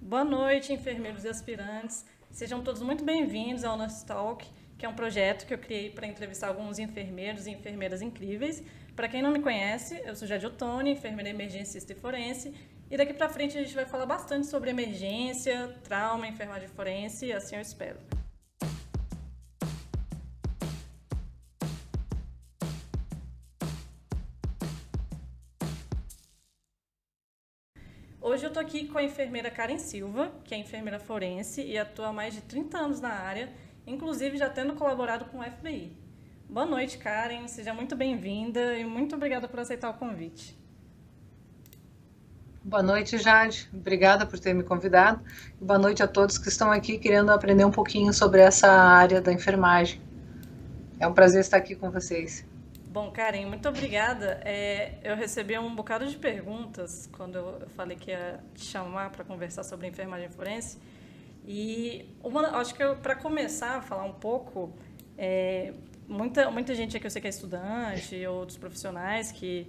Boa noite, enfermeiros e aspirantes. Sejam todos muito bem-vindos ao Nurse Talk, que é um projeto que eu criei para entrevistar alguns enfermeiros e enfermeiras incríveis. Para quem não me conhece, eu sou Jade Ottoni, enfermeira emergencista e forense, e daqui para frente a gente vai falar bastante sobre emergência, trauma, enfermagem forense, e assim eu espero. Hoje eu estou aqui com a enfermeira Karen Silva, que é enfermeira forense e atua há mais de 30 anos na área, inclusive já tendo colaborado com o FBI. Boa noite, Karen, seja muito bem-vinda e muito obrigada por aceitar o convite. Boa noite, Jade. Obrigada por ter me convidado. E boa noite a todos que estão aqui querendo aprender um pouquinho sobre essa área da enfermagem. É um prazer estar aqui com vocês. Bom, Karen, muito obrigada. Eu recebi um bocado de perguntas quando eu falei que ia te chamar para conversar sobre enfermagem forense. E acho que para começar a falar um pouco, muita gente aqui eu sei que é estudante, outros profissionais que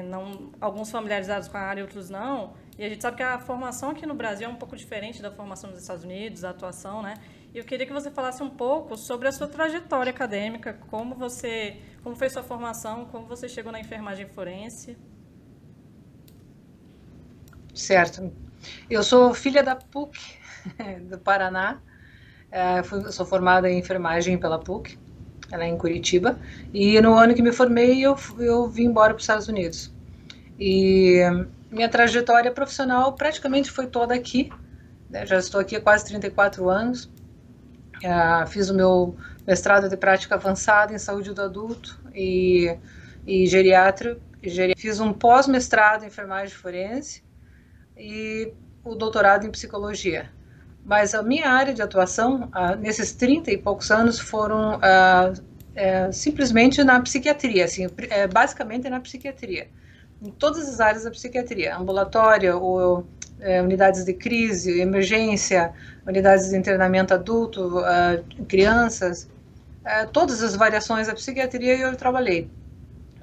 não, alguns familiarizados com a área e outros não. E a gente sabe que a formação aqui no Brasil é um pouco diferente da formação nos Estados Unidos, a atuação, né? E eu queria que você falasse um pouco sobre a sua trajetória acadêmica, como foi sua formação, como você chegou na enfermagem forense. Certo. Eu sou filha da PUC, do Paraná. Sou formada em enfermagem pela PUC, ela é em Curitiba. E no ano que me formei, eu vim embora para os Estados Unidos. E minha trajetória profissional praticamente foi toda aqui, né? Já estou aqui há quase 34 anos. Fiz o meu mestrado de prática avançada em saúde do adulto e geriatra. Fiz um pós-mestrado em enfermagem forense e o doutorado em psicologia. Mas a minha área de atuação, nesses 30 e poucos anos, foram simplesmente na psiquiatria, assim, basicamente na psiquiatria. Em todas as áreas da psiquiatria, ambulatória, unidades de crise, emergência, unidades de internamento adulto, crianças, todas as variações da psiquiatria eu trabalhei.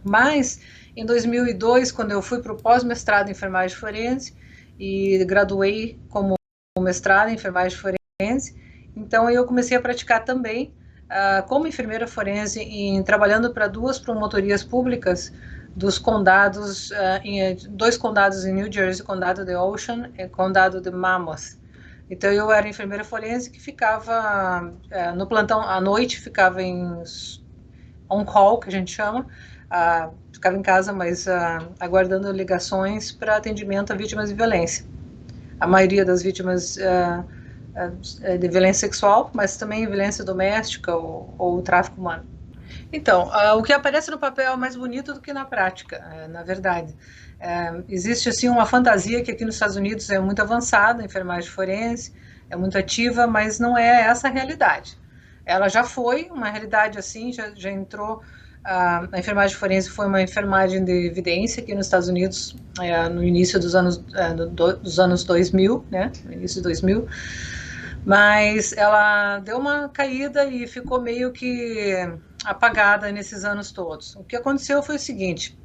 Mas, em 2002, quando eu fui para o pós-mestrado em enfermagem forense e graduei como mestrado em enfermagem forense, então eu comecei a praticar também como enfermeira forense, trabalhando para duas promotorias públicas dos condados, dois condados em New Jersey, condado de Ocean e condado de Monmouth. Então eu era enfermeira forense que ficava no plantão à noite, ficava em on-call, que a gente chama, ficava em casa, mas aguardando ligações para atendimento a vítimas de violência. A maioria das vítimas de violência sexual, mas também violência doméstica ou tráfico humano. Então, o que aparece no papel é mais bonito do que na prática, na verdade. Existe, assim, uma fantasia que aqui nos Estados Unidos é muito avançada, a enfermagem forense, é muito ativa, mas não é essa a realidade. Ela já foi uma realidade, assim, já entrou... A enfermagem forense foi uma enfermagem de evidência aqui nos Estados Unidos no início dos anos 2000, né? No início de 2000. Mas ela deu uma caída e ficou meio que apagada nesses anos todos. O que aconteceu foi o seguinte: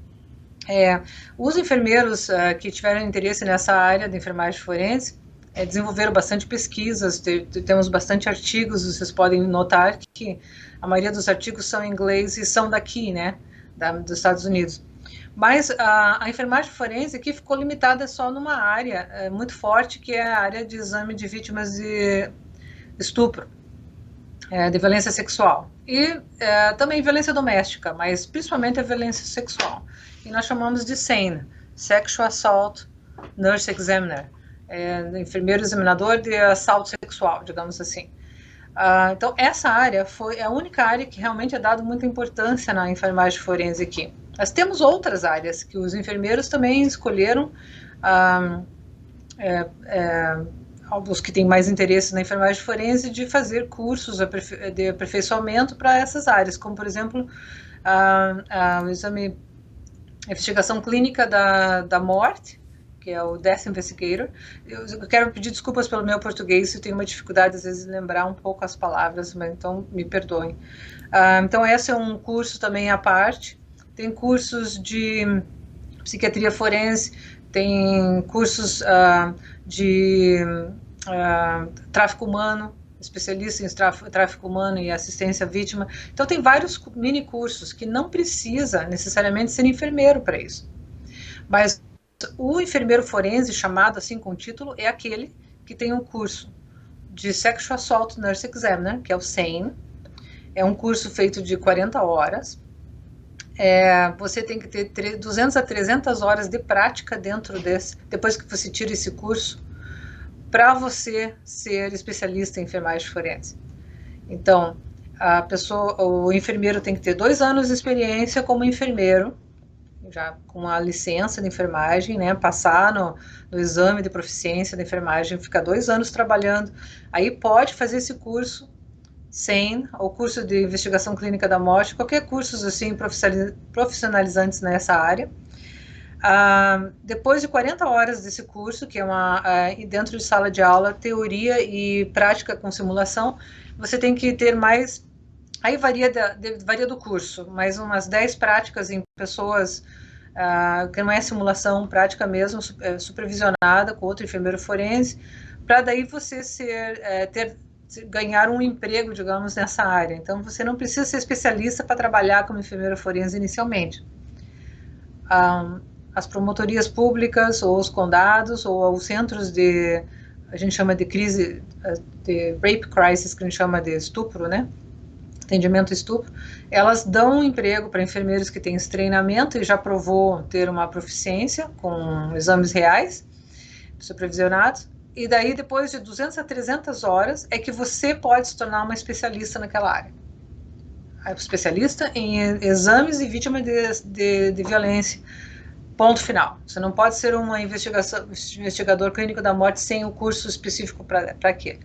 os enfermeiros que tiveram interesse nessa área de enfermagem forense desenvolveram bastante pesquisas, temos bastante artigos, vocês podem notar que a maioria dos artigos são em inglês e são daqui, né, dos Estados Unidos. Mas a enfermagem forense aqui ficou limitada só numa área muito forte, que é a área de exame de vítimas de estupro, de violência sexual. E também violência doméstica, mas principalmente a violência sexual. E nós chamamos de SANE, Sexual Assault Nurse Examiner, enfermeiro examinador de assalto sexual, digamos assim. Então, essa área foi a única área que realmente é dado muita importância na enfermagem forense aqui. Nós temos outras áreas que os enfermeiros também escolheram, os que têm mais interesse na enfermagem forense, de fazer cursos de aperfeiçoamento para essas áreas, como, por exemplo, o exame, a investigação clínica da morte, que é o Death Investigator. Eu quero pedir desculpas pelo meu português, eu tenho uma dificuldade às vezes de lembrar um pouco as palavras, mas então me perdoem. Então esse é um curso também à parte. Tem cursos de psiquiatria forense, tem cursos de tráfico humano, especialista em tráfico humano e assistência à vítima. Então tem vários mini cursos que não precisa necessariamente ser enfermeiro para isso. Mas o enfermeiro forense, chamado assim com o título, é aquele que tem um curso de Sexual Assault Nurse Examiner, que é o SANE. É um curso feito de 40 horas. Você tem que ter 200 a 300 horas de prática dentro desse, depois que você tira esse curso, para você ser especialista em enfermagem forense. Então, o enfermeiro tem que ter 2 anos de experiência como enfermeiro, já com a licença de enfermagem, né, passar no exame de proficiência de enfermagem, ficar 2 anos trabalhando, aí pode fazer esse curso sem o curso de investigação clínica da morte, qualquer cursos assim profissionalizantes nessa área. Depois de 40 horas desse curso, que é dentro de sala de aula, teoria e prática com simulação, você tem que ter mais, aí varia do curso, mais umas 10 práticas em pessoas, que não é simulação, prática mesmo, supervisionada com outro enfermeiro forense, para daí você ganhar um emprego, digamos, nessa área. Então, você não precisa ser especialista para trabalhar como enfermeiro forense inicialmente. As promotorias públicas, ou os condados, ou os centros a gente chama de crise, de rape crisis, que a gente chama de estupro, né? Atendimento estupro, elas dão um emprego para enfermeiros que têm esse treinamento e já provou ter uma proficiência com exames reais, supervisionados, e daí depois de 200 a 300 horas é que você pode se tornar uma especialista naquela área. Especialista em exames de vítima de violência. Ponto final. Você não pode ser um investigador clínico da morte sem o curso específico para aquele.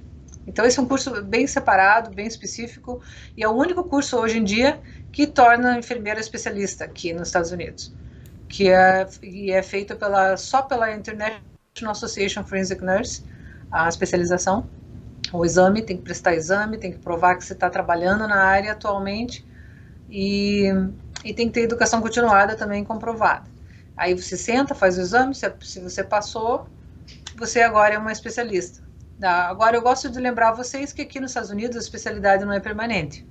Então, esse é um curso bem separado, bem específico, e é o único curso hoje em dia que torna a enfermeira especialista aqui nos Estados Unidos, que é feito só pela International Association of Forensic Nurse, a especialização. O exame, tem que prestar exame, tem que provar que você está trabalhando na área atualmente, e tem que ter educação continuada também comprovada. Aí você senta, faz o exame, se você passou, você agora é uma especialista. Agora, eu gosto de lembrar a vocês que aqui nos Estados Unidos a especialidade não é permanente.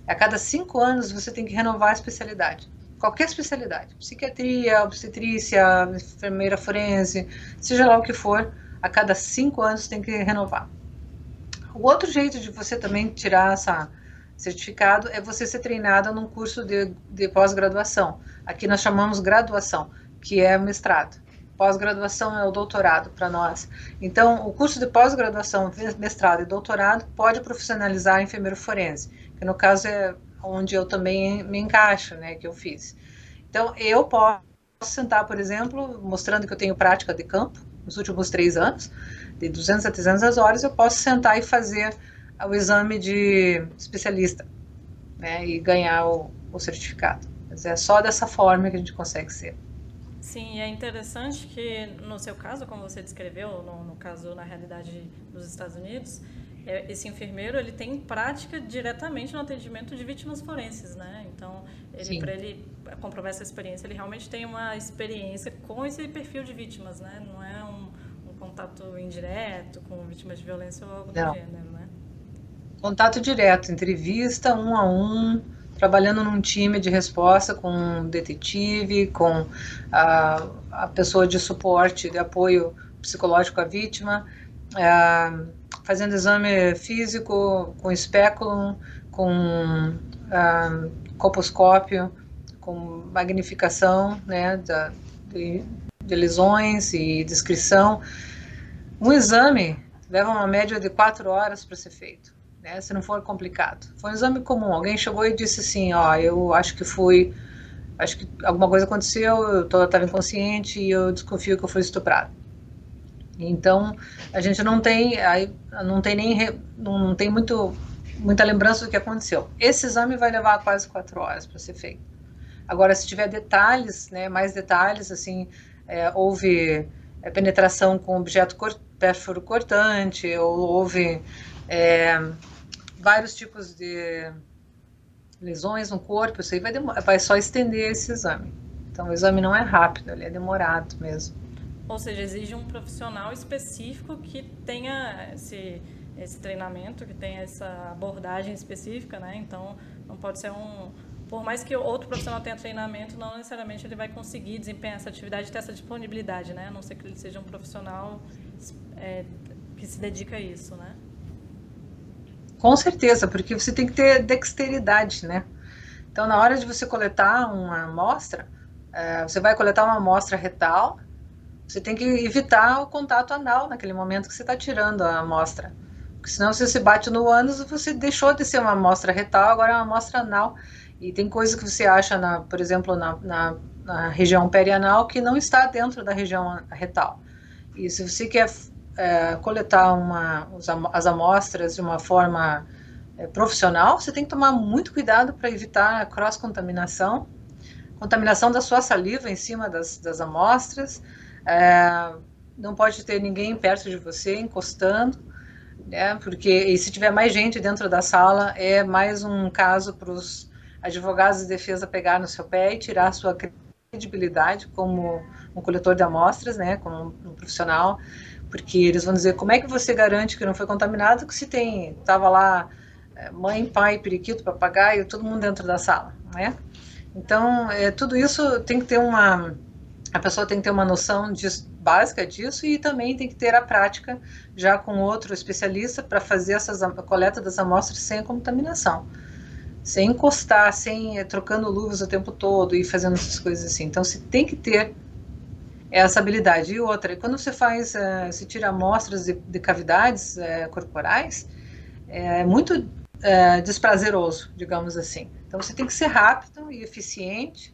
A cada 5 anos você tem que renovar a especialidade. Qualquer especialidade. Psiquiatria, obstetrícia, enfermeira forense, seja lá o que for, a cada 5 anos tem que renovar. O outro jeito de você também tirar esse certificado é você ser treinada num curso de pós-graduação. Aqui nós chamamos graduação, que é mestrado. Pós-graduação é o doutorado para nós. Então, o curso de pós-graduação, mestrado e doutorado pode profissionalizar enfermeiro forense, que no caso é onde eu também me encaixo, né, que eu fiz. Então, eu posso sentar, por exemplo, mostrando que eu tenho prática de campo nos últimos 3 anos, de 200 a 300 horas, eu posso sentar e fazer o exame de especialista, né, e ganhar o certificado. Mas é só dessa forma que a gente consegue ser. Sim, e é interessante que, no seu caso, como você descreveu, no caso, na realidade dos Estados Unidos, esse enfermeiro, ele tem prática diretamente no atendimento de vítimas forenses, né? Então, para ele comprovar essa experiência, ele realmente tem uma experiência com esse perfil de vítimas, né? Não é um contato indireto com vítimas de violência ou algo do gênero, né? Contato direto, entrevista, 1 a 1, trabalhando num time de resposta com um detetive, com a pessoa de suporte, de apoio psicológico à vítima, fazendo exame físico com espéculum, com colposcópio, com magnificação, né, de lesões e descrição. Um exame leva uma média de 4 horas para ser feito, né, se não for complicado. Foi um exame comum, alguém chegou e disse assim, eu acho que alguma coisa aconteceu, eu estava inconsciente e eu desconfio que eu fui estuprado. Então, a gente não tem muita lembrança do que aconteceu. Esse exame vai levar quase 4 horas para ser feito. Agora, se tiver detalhes, né, mais detalhes, assim, houve penetração com objeto pérfuro cortante, ou houve vários tipos de lesões no corpo, isso aí vai só estender esse exame. Então, o exame não é rápido, ele é demorado mesmo. ou seja, exige um profissional específico que tenha esse treinamento, que tenha essa abordagem específica, né? Então, não pode ser por mais que outro profissional tenha treinamento, não necessariamente ele vai conseguir desempenhar essa atividade e ter essa disponibilidade, né? A não ser que ele seja um profissional que se dedica a isso, né? Com certeza, porque você tem que ter dexteridade, né? Então, na hora de você coletar uma amostra, você vai coletar uma amostra retal, você tem que evitar o contato anal naquele momento que você está tirando a amostra. Porque senão, se você bate no ânus, você deixou de ser uma amostra retal, agora é uma amostra anal. E tem coisa que você acha, por exemplo, na região perianal que não está dentro da região retal. E se você quer coletar as amostras de uma forma profissional, você tem que tomar muito cuidado para evitar a cross-contaminação, contaminação da sua saliva em cima das amostras, não pode ter ninguém perto de você encostando, né, porque se tiver mais gente dentro da sala, é mais um caso para os advogados de defesa pegar no seu pé e tirar a sua credibilidade como um coletor de amostras, né, como um profissional, porque eles vão dizer, como é que você garante que não foi contaminado, que se estava lá mãe, pai, periquito, papagaio, todo mundo dentro da sala, né? Então, tudo isso tem que ter a pessoa tem que ter uma noção básica disso e também tem que ter a prática já com outro especialista para fazer a coleta das amostras sem contaminação, sem encostar, sem trocando luvas o tempo todo e fazendo essas coisas assim. Então, você tem que ter essa habilidade. E outra, quando você se tira amostras de cavidades corporais, é muito desprazeroso, digamos assim. Então, você tem que ser rápido e eficiente,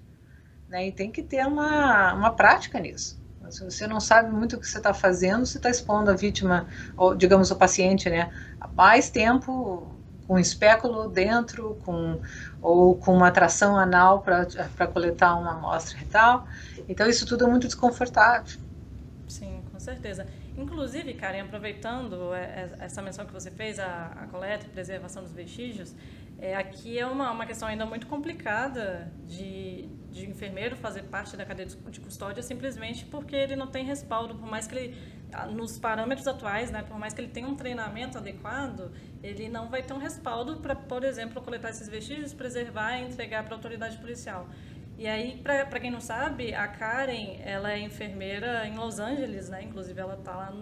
né, e tem que ter uma prática nisso. Se você não sabe muito o que você está fazendo, você está expondo a vítima, ou digamos o paciente, né, a mais tempo com um espéculo dentro, ou com uma tração anal para coletar uma amostra retal. Então, isso tudo é muito desconfortável. Sim, com certeza. Inclusive, Karen, aproveitando essa menção que você fez, a coleta e preservação dos vestígios, aqui é uma questão ainda muito complicada de enfermeiro fazer parte da cadeia de custódia simplesmente porque ele não tem respaldo, por mais que ele, nos parâmetros atuais, né, por mais que ele tenha um treinamento adequado, ele não vai ter um respaldo para, por exemplo, coletar esses vestígios, preservar e entregar para a autoridade policial. E aí, para quem não sabe, a Karen, ela é enfermeira em Los Angeles, né? Inclusive, ela está lá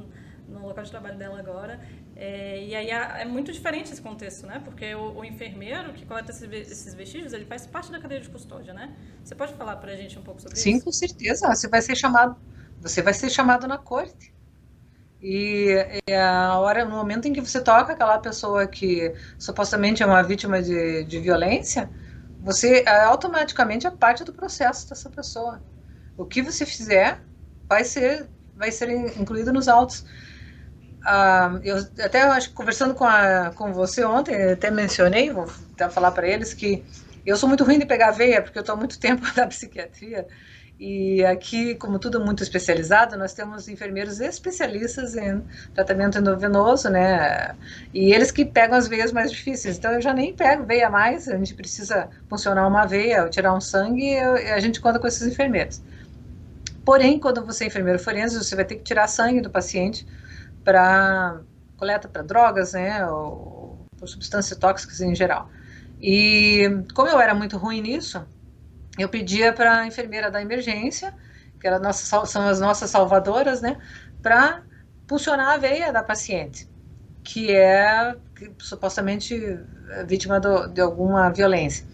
no local de trabalho dela agora. E aí é muito diferente esse contexto, né? Porque o enfermeiro que coleta esses vestígios, ele faz parte da cadeia de custódia, né? Você pode falar para a gente um pouco sobre isso? Sim, com certeza. Você vai ser chamado na corte. E no momento em que você toca aquela pessoa que supostamente é uma vítima de violência, você automaticamente é parte do processo dessa pessoa. O que você fizer vai ser incluído nos autos. Eu até acho que conversando com você ontem, eu até mencionei, vou até falar para eles que eu sou muito ruim de pegar veia, porque eu estou há muito tempo na psiquiatria. E aqui, como tudo muito especializado, nós temos enfermeiros especialistas em tratamento endovenoso, né? E eles que pegam as veias mais difíceis. Então, eu já nem pego veia mais, a gente precisa funcionar uma veia, ou tirar um sangue, a gente conta com esses enfermeiros. Porém, quando você é enfermeiro forense, você vai ter que tirar sangue do paciente para coleta para drogas, né? Ou por substâncias tóxicas em geral. E como eu era muito ruim nisso, eu pedia para a enfermeira da emergência, que são as nossas salvadoras, né, para funcionar a veia da paciente, que supostamente vítima de alguma violência.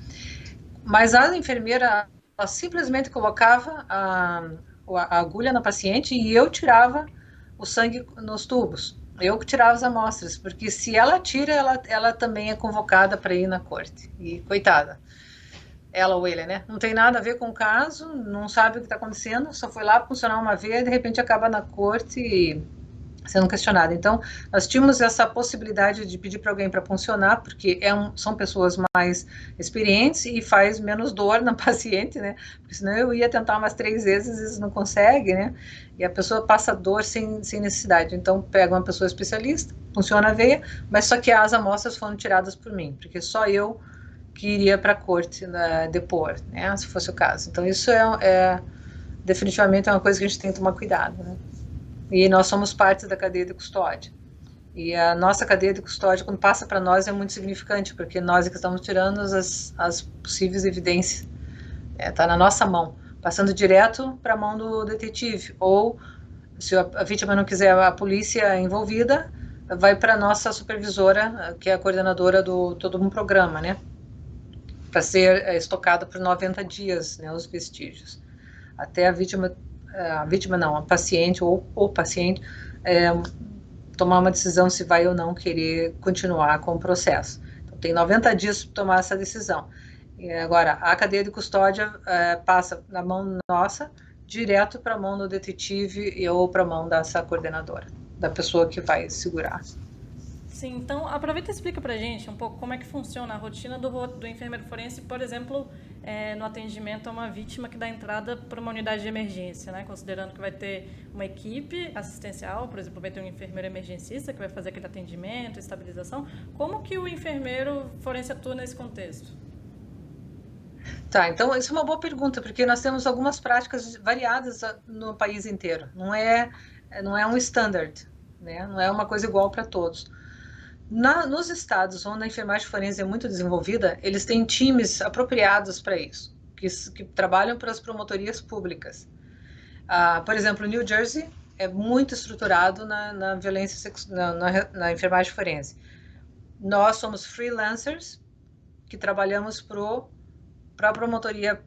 Mas a enfermeira ela simplesmente colocava a agulha na paciente e eu tirava o sangue nos tubos. Eu que tirava as amostras, porque se ela tira, ela também é convocada para ir na corte. E coitada. Ela ou ele, né? Não tem nada a ver com o caso, não sabe o que está acontecendo, só foi lá funcionar uma vez e de repente acaba na corte e sendo questionada. Então, nós tínhamos essa possibilidade de pedir para alguém para funcionar, porque são pessoas mais experientes e faz menos dor na paciente, né? Porque senão eu ia tentar umas 3 vezes, às vezes não consegue, né? E a pessoa passa dor sem necessidade. Então, pega uma pessoa especialista, funciona a veia, mas só que as amostras foram tiradas por mim, porque só eu que iria para a corte, né, depor, né, se fosse o caso. Então, isso definitivamente é uma coisa que a gente tem que tomar cuidado, né? E nós somos parte da cadeia de custódia. E a nossa cadeia de custódia, quando passa para nós, é muito significante, porque nós é que estamos tirando as possíveis evidências. Está na nossa mão, passando direto para a mão do detetive. Ou, se a vítima não quiser a polícia envolvida, vai para a nossa supervisora, que é a coordenadora do todo um programa, né? Para ser estocada por 90 dias, né, os vestígios. Até a vítima não, a paciente ou o paciente tomar uma decisão se vai ou não querer continuar com o processo. Então, tem 90 dias para tomar essa decisão. E agora, a cadeia de custódia passa na mão nossa, direto para a mão do detetive ou para a mão dessa coordenadora, da pessoa que vai segurar. Sim, então aproveita e explica pra gente um pouco como é que funciona a rotina do enfermeiro forense, por exemplo, no atendimento a uma vítima que dá entrada para uma unidade de emergência, né? Considerando que vai ter uma equipe assistencial, por exemplo, vai ter um enfermeiro emergencista que vai fazer aquele atendimento, estabilização. Como que o enfermeiro forense atua nesse contexto? Tá, então isso é uma boa pergunta, porque nós temos algumas práticas variadas no país inteiro. Não é um standard, né? Não é uma coisa igual para todos. Nos estados onde a enfermagem forense é muito desenvolvida, eles têm times apropriados para isso, que trabalham para as promotorias públicas. Por exemplo, New Jersey é muito estruturado na violência na enfermagem forense. Nós somos freelancers que trabalhamos para a promotoria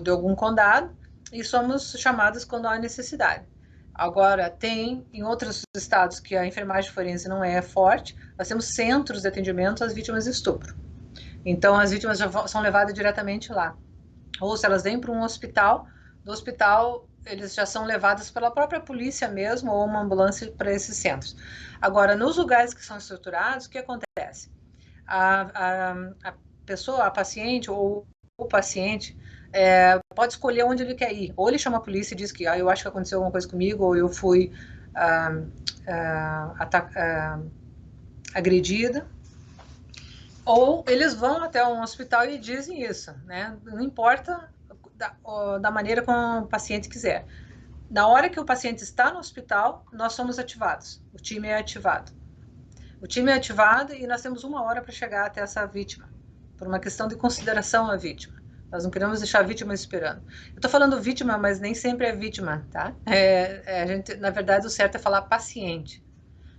de algum condado e somos chamados quando há necessidade. Agora, tem em outros estados que a enfermagem forense não é forte, nós temos centros de atendimento às vítimas de estupro. Então, as vítimas já são levadas diretamente lá. Ou se elas vêm para um hospital, do hospital eles já são levados pela própria polícia mesmo, ou uma ambulância para esses centros. Agora, nos lugares que são estruturados, o que acontece? A pessoa, a paciente ou o paciente pode escolher onde ele quer ir. Ou ele chama a polícia e diz que eu acho que aconteceu alguma coisa comigo, ou eu fui agredida. Ou eles vão até um hospital e dizem isso, né? Não importa da maneira como o paciente quiser. Na hora que o paciente está no hospital, nós somos ativados. O time é ativado. O time é ativado e nós temos 1 hora para chegar até essa vítima, por uma questão de consideração à vítima. Nós não queremos deixar a vítima esperando. Eu estou falando vítima, mas nem sempre é vítima, tá? A gente, na verdade, o certo é falar paciente.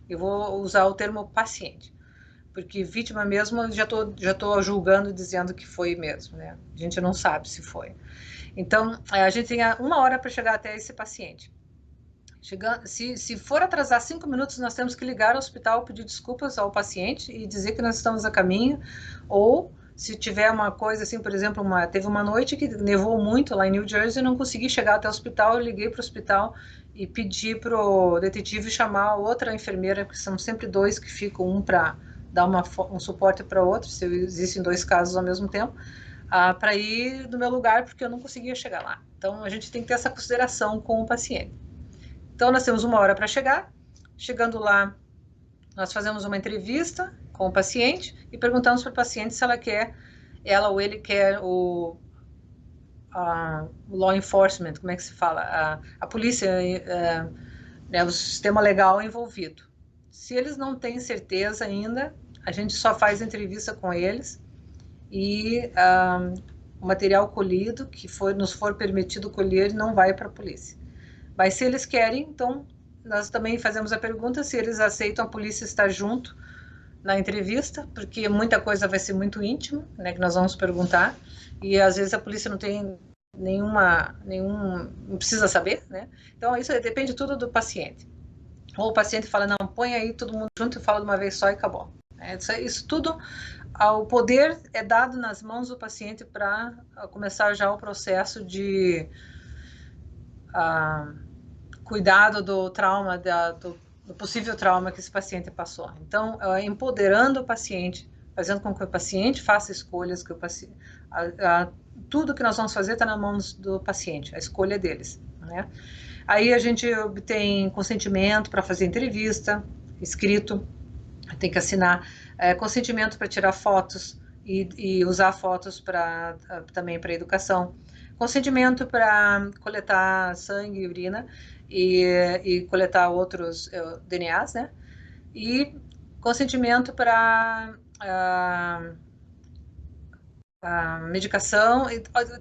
Eu vou usar o termo paciente, porque vítima mesmo, já tô julgando, dizendo que foi mesmo, né? A gente não sabe se foi. Então, a gente tem 1 hora para chegar até esse paciente. Se for atrasar 5 minutos, nós temos que ligar ao hospital, pedir desculpas ao paciente e dizer que nós estamos a caminho. Ou, se tiver uma coisa assim, por exemplo, teve uma noite que nevou muito lá em New Jersey, eu não consegui chegar até o hospital, eu liguei para o hospital e pedi para o detetive chamar outra enfermeira, porque são sempre 2 que ficam, um para dar um suporte para o outro, se existem 2 casos ao mesmo tempo, para ir no meu lugar, porque eu não conseguia chegar lá. Então, a gente tem que ter essa consideração com o paciente. Então, nós temos 1 hora para chegar. Chegando lá, nós fazemos uma entrevista com o paciente e perguntamos para o paciente se ela ou ele quer o law enforcement, como é que se fala? A polícia, o sistema legal envolvido. Se eles não têm certeza ainda, a gente só faz entrevista com eles e o material colhido, que nos for permitido colher, não vai para a polícia. Mas se eles querem, então nós também fazemos a pergunta se eles aceitam a polícia estar junto na entrevista, porque muita coisa vai ser muito íntima, né, que nós vamos perguntar, e às vezes a polícia não tem não precisa saber, né? Então isso depende tudo do paciente. Ou o paciente fala, não, põe aí todo mundo junto e fala de uma vez só e acabou. Isso tudo, o poder é dado nas mãos do paciente para começar já o processo de cuidado do trauma, do possível trauma que esse paciente passou. Então, empoderando o paciente, fazendo com que o paciente faça escolhas, que o paciente, tudo que nós vamos fazer está na mão do paciente, a escolha deles, né? Aí a gente obtém consentimento para fazer entrevista, escrito, tem que assinar consentimento para tirar fotos e usar fotos também para educação, consentimento para coletar sangue e urina e coletar outros DNAs, né? E consentimento para a medicação,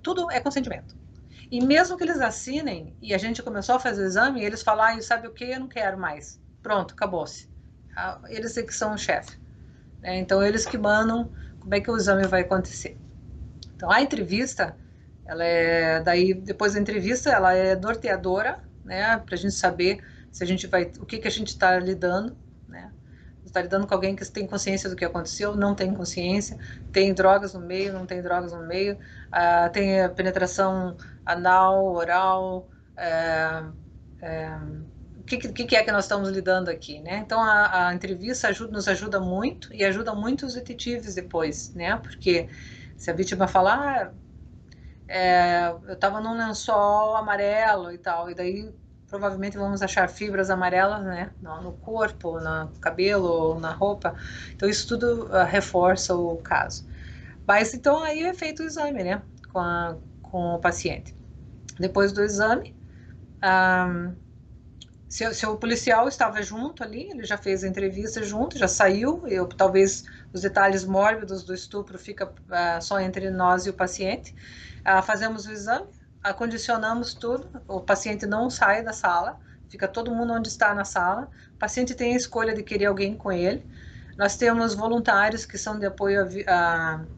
tudo é consentimento. E mesmo que eles assinem, e a gente começou a fazer o exame, eles falam, sabe o que? Eu não quero mais. Pronto, acabou-se. Eles é que são o chefe. Né? Então, eles que mandam como é que o exame vai acontecer. Então, a entrevista, ela é, daí, depois da entrevista, ela é norteadora, né? Para a gente saber se a gente vai, o que a gente está lidando, né? Está lidando com alguém que tem consciência do que aconteceu, não tem consciência, tem drogas no meio, não tem drogas no meio, tem a penetração anal, oral, o que é que nós estamos lidando aqui, né? Então a entrevista nos ajuda muito e ajuda muito os detetives depois, né? Porque se a vítima falar, eu estava num lençol amarelo e tal, e daí provavelmente vamos achar fibras amarelas, né, no corpo, no cabelo, na roupa. Então isso tudo reforça o caso. Mas então aí é feito o exame, né, com o paciente. Depois do exame, se o policial estava junto ali, ele já fez a entrevista junto, já saiu, talvez os detalhes mórbidos do estupro fica só entre nós e o paciente. Fazemos o exame, acondicionamos tudo, o paciente não sai da sala, fica todo mundo onde está na sala, o paciente tem a escolha de querer alguém com ele. Nós temos voluntários que são de apoio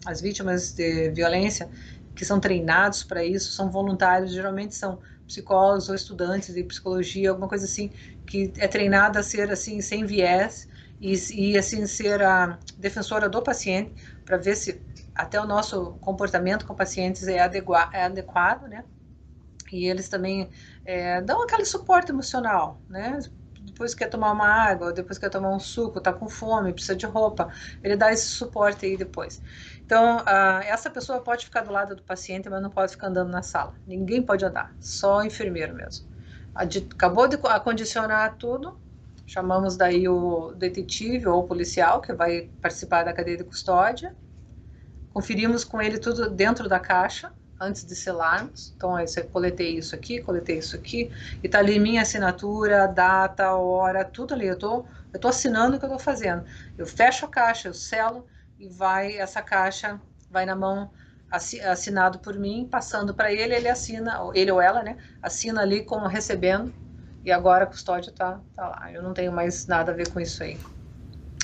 às vítimas de violência, que são treinados para isso, são voluntários, geralmente são psicólogos ou estudantes de psicologia, alguma coisa assim, que é treinada a ser assim, sem viés, e assim, ser a defensora do paciente, para ver se até o nosso comportamento com pacientes é adequado, né? E eles também dão aquele suporte emocional, né? Depois quer tomar uma água, depois quer tomar um suco, tá com fome, precisa de roupa, ele dá esse suporte aí depois. Então, essa pessoa pode ficar do lado do paciente, mas não pode ficar andando na sala. Ninguém pode andar, só o enfermeiro mesmo. Acabou de acondicionar tudo, chamamos daí o detetive ou o policial que vai participar da cadeia de custódia, conferimos com ele tudo dentro da caixa, antes de selarmos. Então, eu coletei isso aqui, e tá ali minha assinatura, data, hora, tudo ali. Eu tô assinando o que eu tô fazendo. Eu fecho a caixa, eu selo, e essa caixa vai na mão, assinado por mim, passando para ele, ele assina, ele ou ela, né, assina ali como recebendo, e agora a custódia tá lá. Eu não tenho mais nada a ver com isso aí.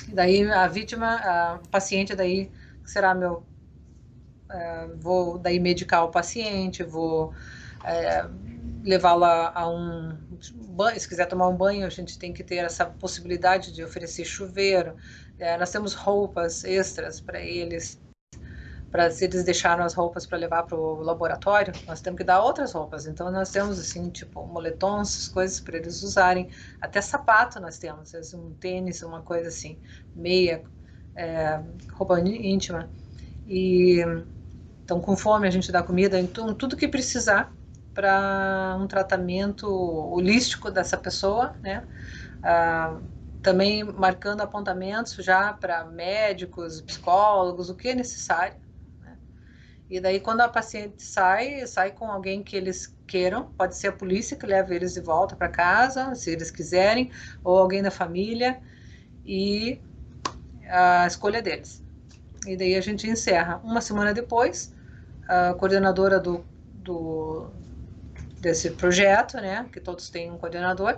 E daí a vítima, a paciente daí, será meu vou daí medicar o paciente, vou levá-la a um banho, se quiser tomar um banho, a gente tem que ter essa possibilidade de oferecer chuveiro. Nós temos roupas extras para eles, se eles deixaram as roupas para levar para o laboratório, nós temos que dar outras roupas. Então nós temos assim, tipo, moletons, coisas para eles usarem, até sapato nós temos, um tênis, uma coisa assim, meia, roupa íntima. Então, com fome, a gente dá comida, então, tudo que precisar para um tratamento holístico dessa pessoa, né? Também marcando apontamentos já para médicos, psicólogos, o que é necessário. Né? E daí, quando a paciente sai com alguém que eles queiram, pode ser a polícia que leva eles de volta para casa, se eles quiserem, ou alguém da família, e a escolha deles. E daí a gente encerra. Uma semana depois, a coordenadora desse projeto, né, que todos têm um coordenador,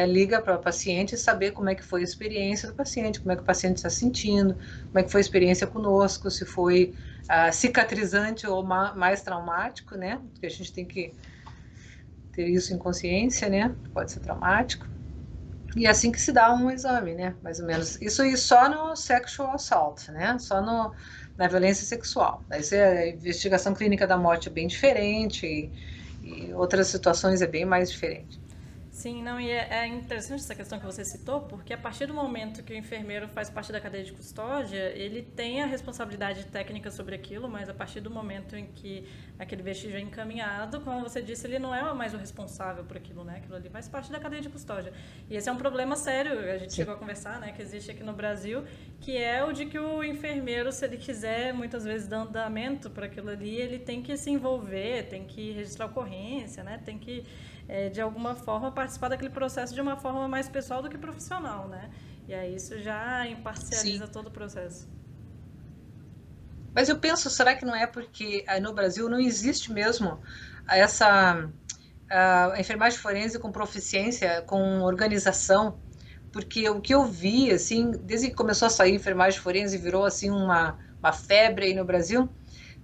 liga para o paciente saber como é que foi a experiência do paciente, como é que o paciente está sentindo, como é que foi a experiência conosco, se foi cicatrizante ou mais traumático, né, porque a gente tem que ter isso em consciência, né, pode ser traumático. E assim que se dá um exame, né, mais ou menos. Isso aí só no sexual assault, né, só na violência sexual. Daí a investigação clínica da morte é bem diferente e outras situações é bem mais diferente. Sim, não, e é interessante essa questão que você citou, porque a partir do momento que o enfermeiro faz parte da cadeia de custódia, ele tem a responsabilidade técnica sobre aquilo, mas a partir do momento em que aquele vestígio é encaminhado, como você disse, ele não é mais o responsável por aquilo, né? Aquilo ali faz parte da cadeia de custódia. E esse é um problema sério, a gente chegou a conversar, né, que existe aqui no Brasil, que é o de que o enfermeiro, se ele quiser, muitas vezes, dar andamento para aquilo ali, ele tem que se envolver, tem que registrar ocorrência, né? Tem que de alguma forma, participar daquele processo de uma forma mais pessoal do que profissional, né? E aí isso já imparcializa Sim. todo o processo. Mas eu penso, será que não é porque no Brasil não existe mesmo essa a enfermagem forense com proficiência, com organização? Porque o que eu vi, assim, desde que começou a sair enfermagem forense, virou assim uma febre aí no Brasil.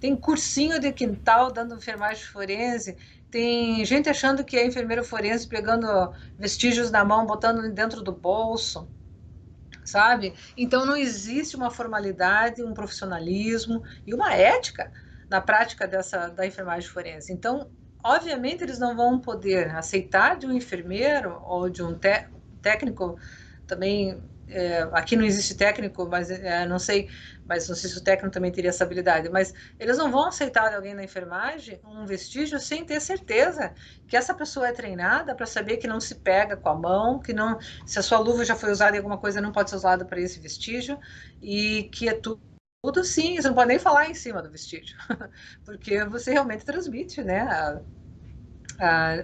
Tem cursinho de quintal dando enfermagem forense, tem gente achando que é enfermeiro forense pegando vestígios na mão, botando dentro do bolso, sabe? Então não existe uma formalidade, um profissionalismo e uma ética na prática da enfermagem forense. Então, obviamente, eles não vão poder aceitar de um enfermeiro ou de um técnico também. Aqui não existe técnico, mas não sei, mas não sei se o técnico também teria essa habilidade. Mas eles não vão aceitar de alguém na enfermagem um vestígio sem ter certeza que essa pessoa é treinada para saber que não se pega com a mão, que não, se a sua luva já foi usada em alguma coisa, não pode ser usada para esse vestígio, e que é tudo sim, você não pode nem falar em cima do vestígio, porque você realmente transmite, né?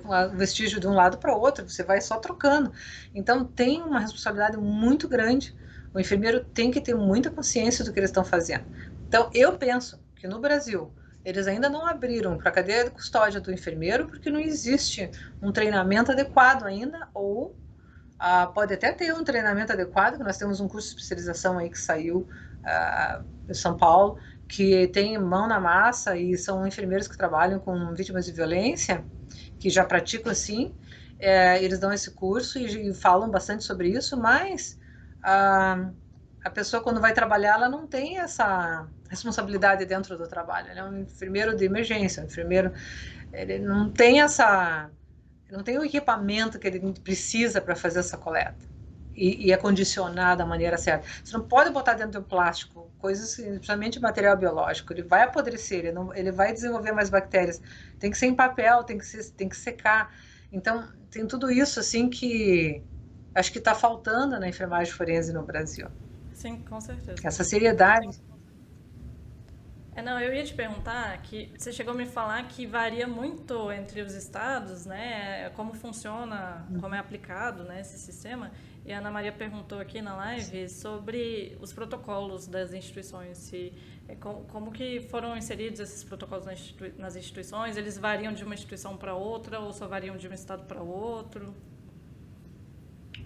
O vestígio de um lado para o outro, você vai só trocando. Então, tem uma responsabilidade muito grande. O enfermeiro tem que ter muita consciência do que eles estão fazendo. Então, eu penso que no Brasil, eles ainda não abriram para a cadeia de custódia do enfermeiro, porque não existe um treinamento adequado ainda, ou pode até ter um treinamento adequado, que nós temos um curso de especialização aí que saiu em São Paulo, que tem mão na massa e são enfermeiros que trabalham com vítimas de violência, que já praticam assim, eles dão esse curso e falam bastante sobre isso, mas a pessoa quando vai trabalhar, ela não tem essa responsabilidade dentro do trabalho, ele é um enfermeiro de emergência, um enfermeiro, ele não tem o equipamento que ele precisa para fazer essa coleta e acondicionar da maneira certa. Você não pode botar dentro de um plástico coisas, principalmente material biológico. Ele vai apodrecer, ele vai desenvolver mais bactérias. Tem que ser em papel, tem que secar. Então, tem tudo isso assim que acho que está faltando na enfermagem forense no Brasil. Sim, com certeza. Essa seriedade. Não, eu ia te perguntar que você chegou a me falar que varia muito entre os estados, né? Como funciona, como é aplicado, né, esse sistema. E a Ana Maria perguntou aqui na live sobre os protocolos das instituições, como que foram inseridos esses protocolos nas instituições, eles variam de uma instituição para outra ou só variam de um estado para outro?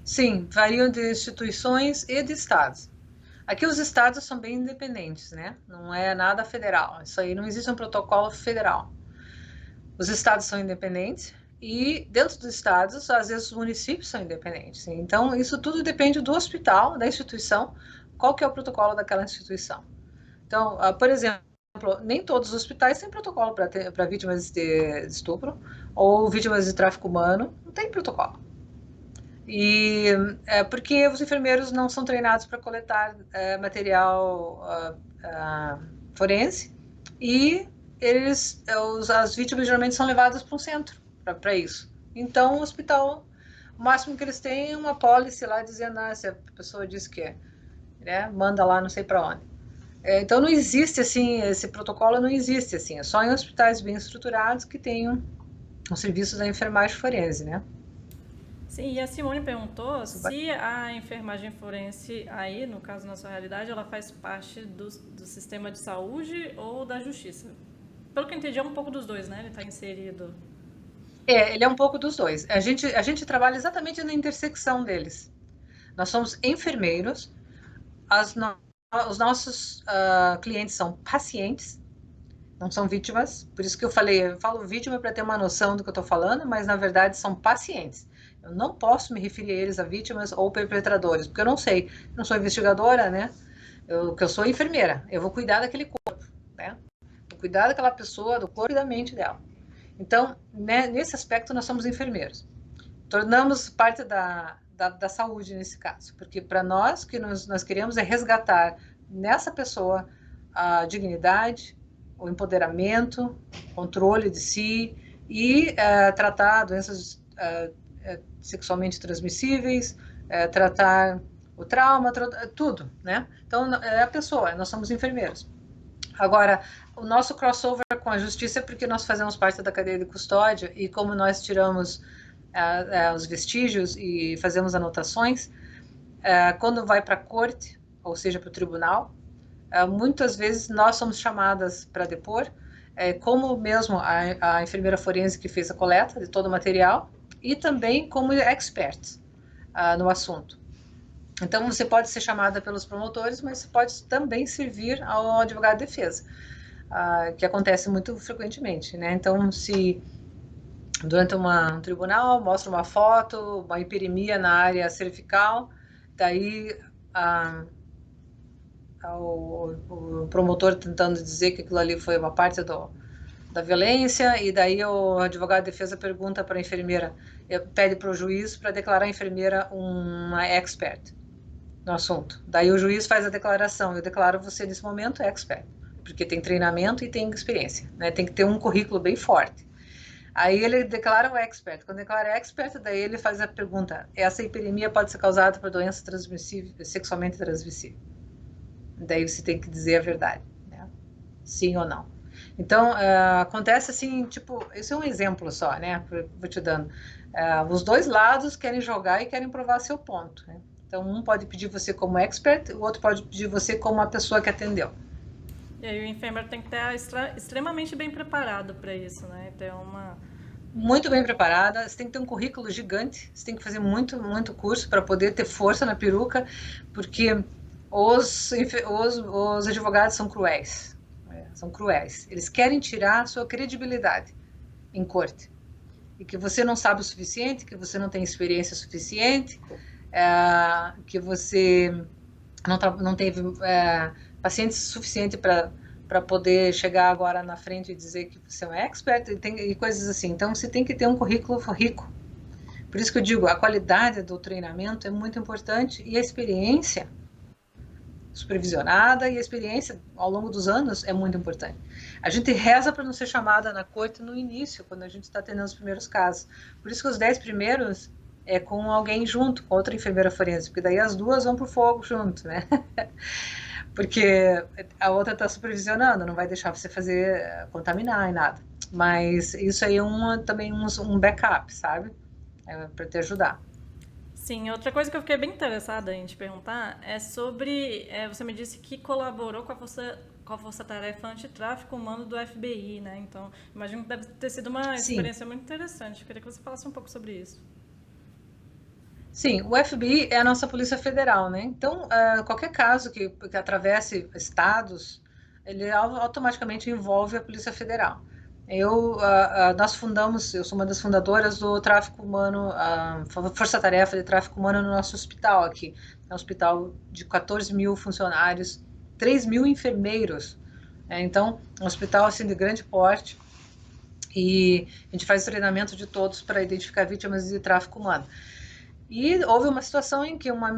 Sim, variam de instituições e de estados. Aqui os estados são bem independentes, né? Não é nada federal. Isso aí não existe um protocolo federal. Os estados são independentes e dentro dos estados, às vezes os municípios são independentes. Então, isso tudo depende do hospital, da instituição, qual que é o protocolo daquela instituição. Então, por exemplo, nem todos os hospitais têm protocolo para vítimas de estupro ou vítimas de tráfico humano, não tem protocolo. E porque os enfermeiros não são treinados para coletar material forense e as vítimas geralmente são levadas para um centro para isso. Então, o hospital, o máximo que eles têm é uma pólice lá dizendo, se a pessoa diz que é, né, manda lá não sei para onde. Então, não existe assim, esse protocolo não existe assim, é só em hospitais bem estruturados que tenham os serviços da enfermagem forense, né? Sim, e a Simone perguntou se a enfermagem forense aí, no caso, na sua realidade, ela faz parte do sistema de saúde ou da justiça. Pelo que eu entendi, é um pouco dos dois, né? Ele está inserido. Ele é um pouco dos dois. A gente trabalha exatamente na intersecção deles. Nós somos enfermeiros, os nossos clientes são pacientes, não são vítimas, por isso que eu falo vítima para ter uma noção do que eu estou falando, mas na verdade são pacientes. Eu não posso me referir a eles a vítimas ou perpetradores, porque eu não sei, não sou investigadora, né? Eu sou enfermeira, eu vou cuidar daquele corpo, né? Vou cuidar daquela pessoa, do corpo e da mente dela. Então, né, nesse aspecto, nós somos enfermeiros. Tornamos parte da saúde nesse caso, porque para nós, o que nós queremos é resgatar nessa pessoa a dignidade, o empoderamento, controle de si e tratar doenças sexualmente transmissíveis, tratar o trauma, tudo, né? Então, é a pessoa, nós somos enfermeiros. Agora, o nosso crossover com a justiça é porque nós fazemos parte da cadeia de custódia e como nós tiramos os vestígios e fazemos anotações. Quando vai para a corte, ou seja, para o tribunal, muitas vezes nós somos chamadas para depor, como mesmo a enfermeira forense que fez a coleta de todo o material, e também como expert no assunto. Então, você pode ser chamada pelos promotores, mas você pode também servir ao advogado de defesa, que acontece muito frequentemente, né? Então, se durante um tribunal mostra uma foto, uma hiperemia na área cervical, daí o promotor tentando dizer que aquilo ali foi uma parte da violência, e daí o advogado de defesa pergunta para a enfermeira, pede para o juiz para declarar a enfermeira uma expert no assunto. Daí o juiz faz a declaração, eu declaro você nesse momento expert, porque tem treinamento e tem experiência, né? Tem que ter um currículo bem forte. Aí ele declara o expert. Quando declara expert, daí ele faz a pergunta, essa hiperemia pode ser causada por doença sexualmente transmissível? Daí você tem que dizer a verdade, né? Sim ou não. Então, acontece assim, tipo, isso é um exemplo só, né? Vou te dando. Os dois lados querem jogar e querem provar seu ponto, né? Então, um pode pedir você como expert, o outro pode pedir você como uma pessoa que atendeu. E aí o enfermeiro tem que estar extremamente bem preparado para isso, né? Ter uma... Muito bem preparada, você tem que ter um currículo gigante, você tem que fazer muito, muito curso para poder ter força na peruca, porque os advogados são cruéis, são cruéis. Eles querem tirar a sua credibilidade em corte. E que você não sabe o suficiente, que você não tem experiência suficiente, que você não teve paciente suficiente para poder chegar agora na frente e dizer que você é um expert e coisas assim. Então, você tem que ter um currículo rico. Por isso que eu digo, a qualidade do treinamento é muito importante e a experiência supervisionada e a experiência ao longo dos anos é muito importante. A gente reza para não ser chamada na corte no início, quando a gente está atendendo os primeiros casos. Por isso que os 10 primeiros é com alguém junto, com outra enfermeira forense, porque daí as duas vão pro fogo junto, né? Porque a outra está supervisionando, não vai deixar você fazer, contaminar e nada. Mas isso aí é também um backup, sabe? Para te ajudar. Sim, outra coisa que eu fiquei bem interessada em te perguntar é sobre... você me disse que colaborou com a Força-Tarefa Antitráfico Humano do FBI, né? Então, imagino que deve ter sido uma experiência muito interessante. Eu queria que você falasse um pouco sobre isso. Sim, o FBI é a nossa Polícia Federal, né? Então, qualquer caso que atravesse estados, ele automaticamente envolve a Polícia Federal. Nós fundamos, eu sou uma das fundadoras do tráfico humano, a Força-Tarefa de Tráfico Humano no nosso hospital aqui. É um hospital de 14 mil funcionários, 3 mil enfermeiros. Então, um hospital assim de grande porte. E a gente faz treinamento de todos para identificar vítimas de tráfico humano. E houve uma situação em que uma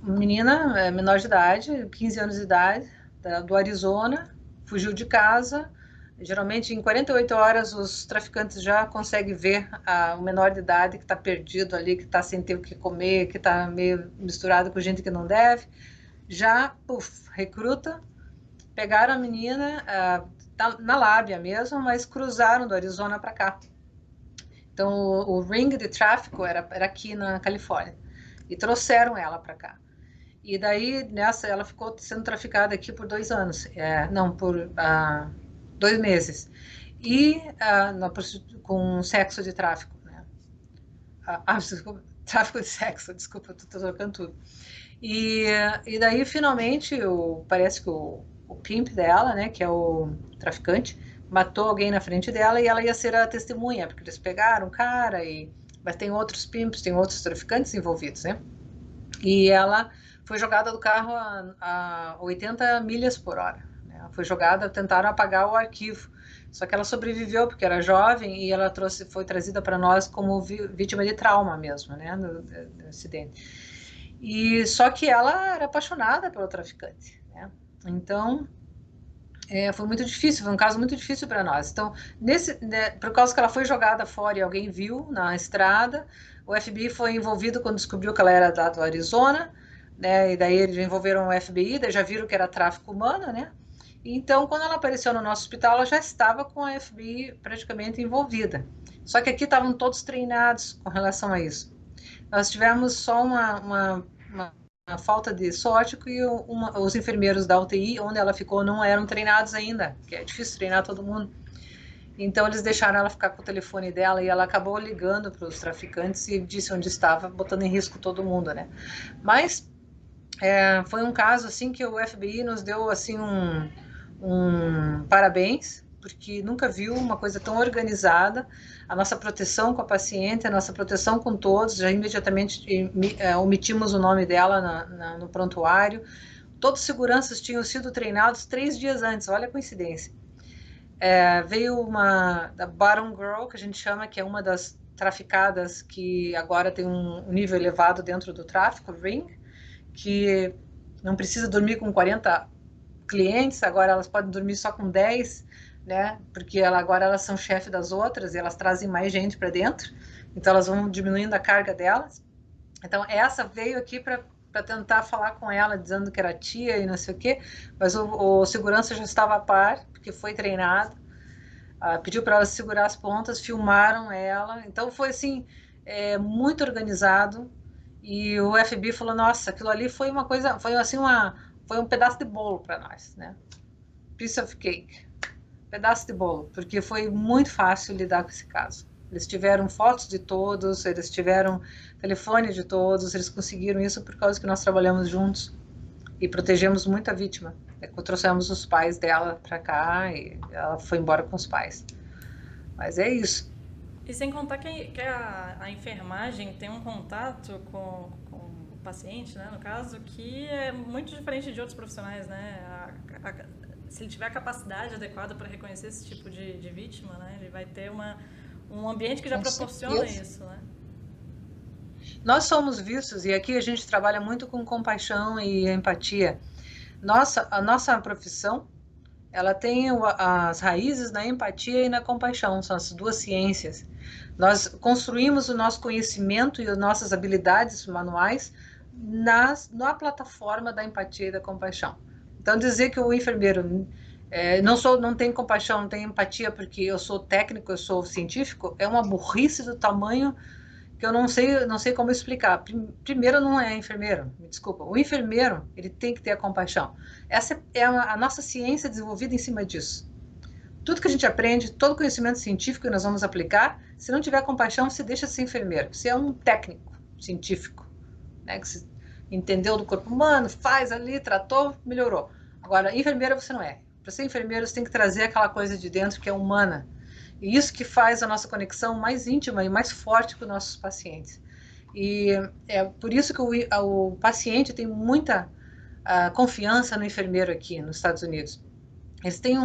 menina menor de idade, 15 anos de idade, do Arizona, fugiu de casa. Geralmente, em 48 horas, os traficantes já conseguem ver o menor de idade que está perdido ali, que está sem ter o que comer, que está meio misturado com gente que não deve. Já, recruta, pegaram a menina na lábia mesmo, mas cruzaram do Arizona para cá. Então, o ring de tráfico era aqui na Califórnia. E trouxeram ela para cá. E daí, nessa, ela ficou sendo traficada aqui por 2 anos. Por 2 meses. E com sexo de tráfico. Né? Desculpa, tráfico de sexo, desculpa, estou trocando tudo. E daí, finalmente, parece que o pimp dela, né, que é o traficante, matou alguém na frente dela e ela ia ser a testemunha, porque eles pegaram o cara, mas tem outros pimps, tem outros traficantes envolvidos, né? E ela foi jogada do carro a 80 milhas por hora. Né? Foi jogada, tentaram apagar o arquivo, só que ela sobreviveu porque era jovem e ela foi trazida para nós como vítima de trauma mesmo, né, do acidente. E só que ela era apaixonada pelo traficante, né? Então foi muito difícil, foi um caso muito difícil para nós. Então, por causa que ela foi jogada fora e alguém viu na estrada, o FBI foi envolvido quando descobriu que ela era do Arizona, né? E daí eles envolveram o FBI, daí já viram que era tráfico humano, né? Então, quando ela apareceu no nosso hospital, ela já estava com a FBI praticamente envolvida. Só que aqui estavam todos treinados com relação a isso. Nós tivemos só uma falta de sorte que os enfermeiros da UTI, onde ela ficou, não eram treinados ainda, que é difícil treinar todo mundo. Então eles deixaram ela ficar com o telefone dela e ela acabou ligando para os traficantes e disse onde estava, botando em risco todo mundo, né? Mas foi um caso assim que o FBI nos deu assim um parabéns, porque nunca viu uma coisa tão organizada. A nossa proteção com a paciente, a nossa proteção com todos, já imediatamente omitimos o nome dela no prontuário. Todos os seguranças tinham sido treinados 3 dias antes, olha a coincidência. Veio uma da Bottom Girl, que a gente chama, que é uma das traficadas que agora tem um nível elevado dentro do tráfico, Ring, que não precisa dormir com 40 clientes, agora elas podem dormir só com 10, né? Porque agora elas são chefe das outras e elas trazem mais gente para dentro, então elas vão diminuindo a carga delas. Então essa veio aqui para tentar falar com ela, dizendo que era tia e não sei o quê, mas o segurança já estava a par, porque foi treinado, pediu para ela segurar as pontas, filmaram ela, então foi assim, muito organizado. E o FBI falou, nossa, aquilo ali foi uma coisa, foi assim foi um pedaço de bolo para nós, né? Piece of cake, pedaço de bolo, porque foi muito fácil lidar com esse caso. Eles tiveram fotos de todos, eles tiveram telefone de todos, eles conseguiram isso por causa que nós trabalhamos juntos e protegemos muito a vítima. Trouxemos os pais dela para cá e ela foi embora com os pais. Mas é isso. E sem contar que a enfermagem tem um contato com o paciente, né, no caso, que é muito diferente de outros profissionais, né? Se ele tiver a capacidade adequada para reconhecer esse tipo de vítima, né, ele vai ter um ambiente que já proporciona isso, né? Nós somos vistos, e aqui a gente trabalha muito com compaixão e empatia. A nossa profissão, ela tem as raízes na empatia e na compaixão, são as duas ciências. Nós construímos o nosso conhecimento e as nossas habilidades manuais na plataforma da empatia e da compaixão. Então, dizer que o enfermeiro não tem compaixão, não tem empatia porque eu sou técnico, eu sou científico, é uma burrice do tamanho que eu não sei como explicar. Primeiro, não é enfermeiro, me desculpa. O enfermeiro, ele tem que ter a compaixão. Essa é a nossa ciência desenvolvida em cima disso. Tudo que a gente aprende, todo conhecimento científico que nós vamos aplicar, se não tiver compaixão, você deixa de ser enfermeiro. Você é um técnico científico, né? Que você entendeu do corpo humano, faz ali, tratou, melhorou. Agora, enfermeira você não é. Para ser enfermeiro, você tem que trazer aquela coisa de dentro que é humana. E isso que faz a nossa conexão mais íntima e mais forte com os nossos pacientes. E é por isso que o paciente tem muita confiança no enfermeiro aqui nos Estados Unidos. Eles têm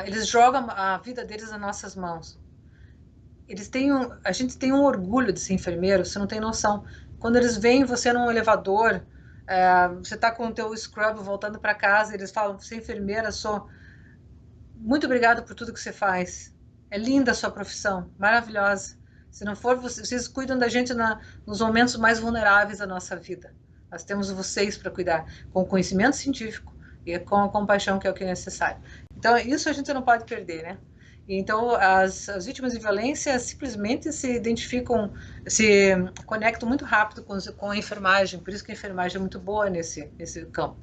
eles jogam a vida deles nas nossas mãos. A gente tem um orgulho de ser enfermeiro, você não tem noção. Quando eles veem você num elevador, você está com o teu scrub voltando para casa, eles falam, você é enfermeira, muito obrigada por tudo que você faz. É linda a sua profissão, maravilhosa. Se não for, vocês cuidam da gente nos momentos mais vulneráveis da nossa vida. Nós temos vocês para cuidar, com o conhecimento científico e com a compaixão que é o que é necessário. Então, isso a gente não pode perder, né? Então, as vítimas de violência simplesmente se identificam, se conectam muito rápido com a enfermagem, por isso que a enfermagem é muito boa nesse campo.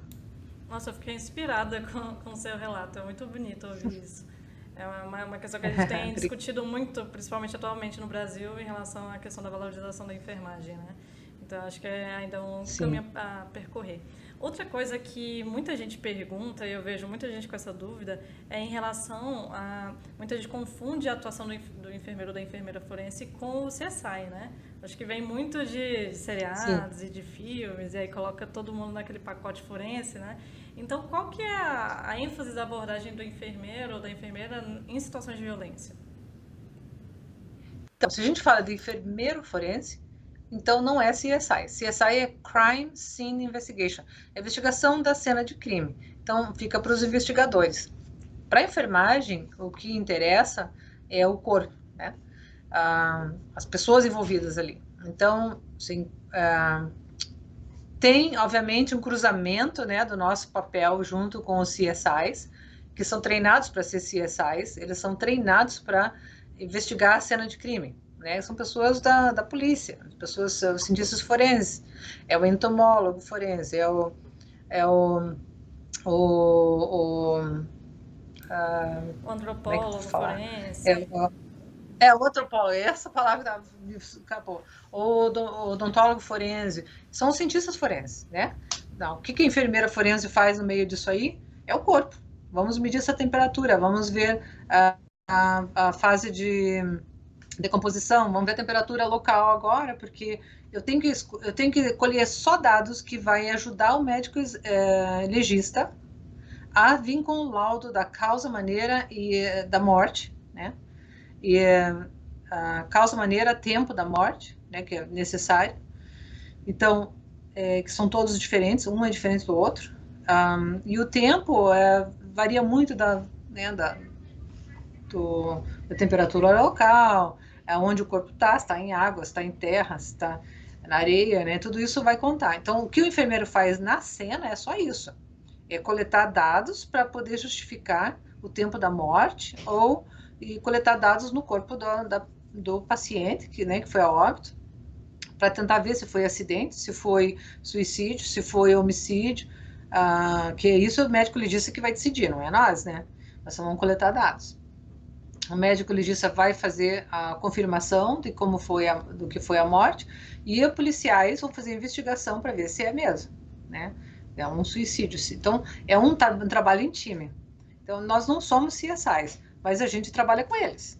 Nossa, eu fiquei inspirada com o seu relato, é muito bonito ouvir isso. É uma questão que a gente tem discutido muito, principalmente atualmente no Brasil, em relação à questão da valorização da enfermagem, né? Então, acho que é ainda um caminho a percorrer. Outra coisa que muita gente pergunta, e eu vejo muita gente com essa dúvida, é em relação a... Muita gente confunde a atuação do enfermeiro ou da enfermeira forense com o CSI, né? Acho que vem muito de seriados e de filmes, e aí coloca todo mundo naquele pacote forense, né? Então, qual que é a ênfase da abordagem do enfermeiro ou da enfermeira em situações de violência? Então, se a gente fala de enfermeiro forense, então não é CSI. CSI é Crime Scene Investigation, é a investigação da cena de crime. Então, fica para os investigadores. Para a enfermagem, o que interessa é o corpo, né? As pessoas envolvidas ali. Então, assim, Tem, obviamente, um cruzamento, né, do nosso papel junto com os CSIs, que são treinados para ser CSIs, eles são treinados para investigar a cena de crime. Né? São pessoas da polícia, pessoas, os cientistas forenses, é o entomólogo forense, é o, O como é que eu vou antropólogo falar? forense. O antropólogo, essa palavra me escapou. O odontólogo forense, são os cientistas forenses, né? Não, o que a enfermeira forense faz no meio disso aí? É o corpo. Vamos medir essa temperatura, vamos ver a fase de decomposição, vamos ver a temperatura local agora, porque eu tenho que colher só dados que vai ajudar o médico legista a vir com o laudo da causa, maneira e da morte, né? E a causa, maneira, tempo da morte, né, que é necessário. Então, que são todos diferentes, um é diferente do outro. E o tempo varia muito né, da temperatura local, onde o corpo está, se está em água, se está em terra, se está na areia, né? Tudo isso vai contar. Então, o que o enfermeiro faz na cena é só isso. É coletar dados para poder justificar o tempo da morte e coletar dados no corpo do paciente, né, que foi a óbito, para tentar ver se foi acidente, se foi suicídio, se foi homicídio, que isso o médico legista que vai decidir, não é nós, né? Nós só vamos coletar dados. O médico legista vai fazer a confirmação de do que foi a morte e os policiais vão fazer a investigação para ver se é mesmo, né? É um suicídio. Então, é um trabalho em time. Então, nós não somos CSIs, mas a gente trabalha com eles.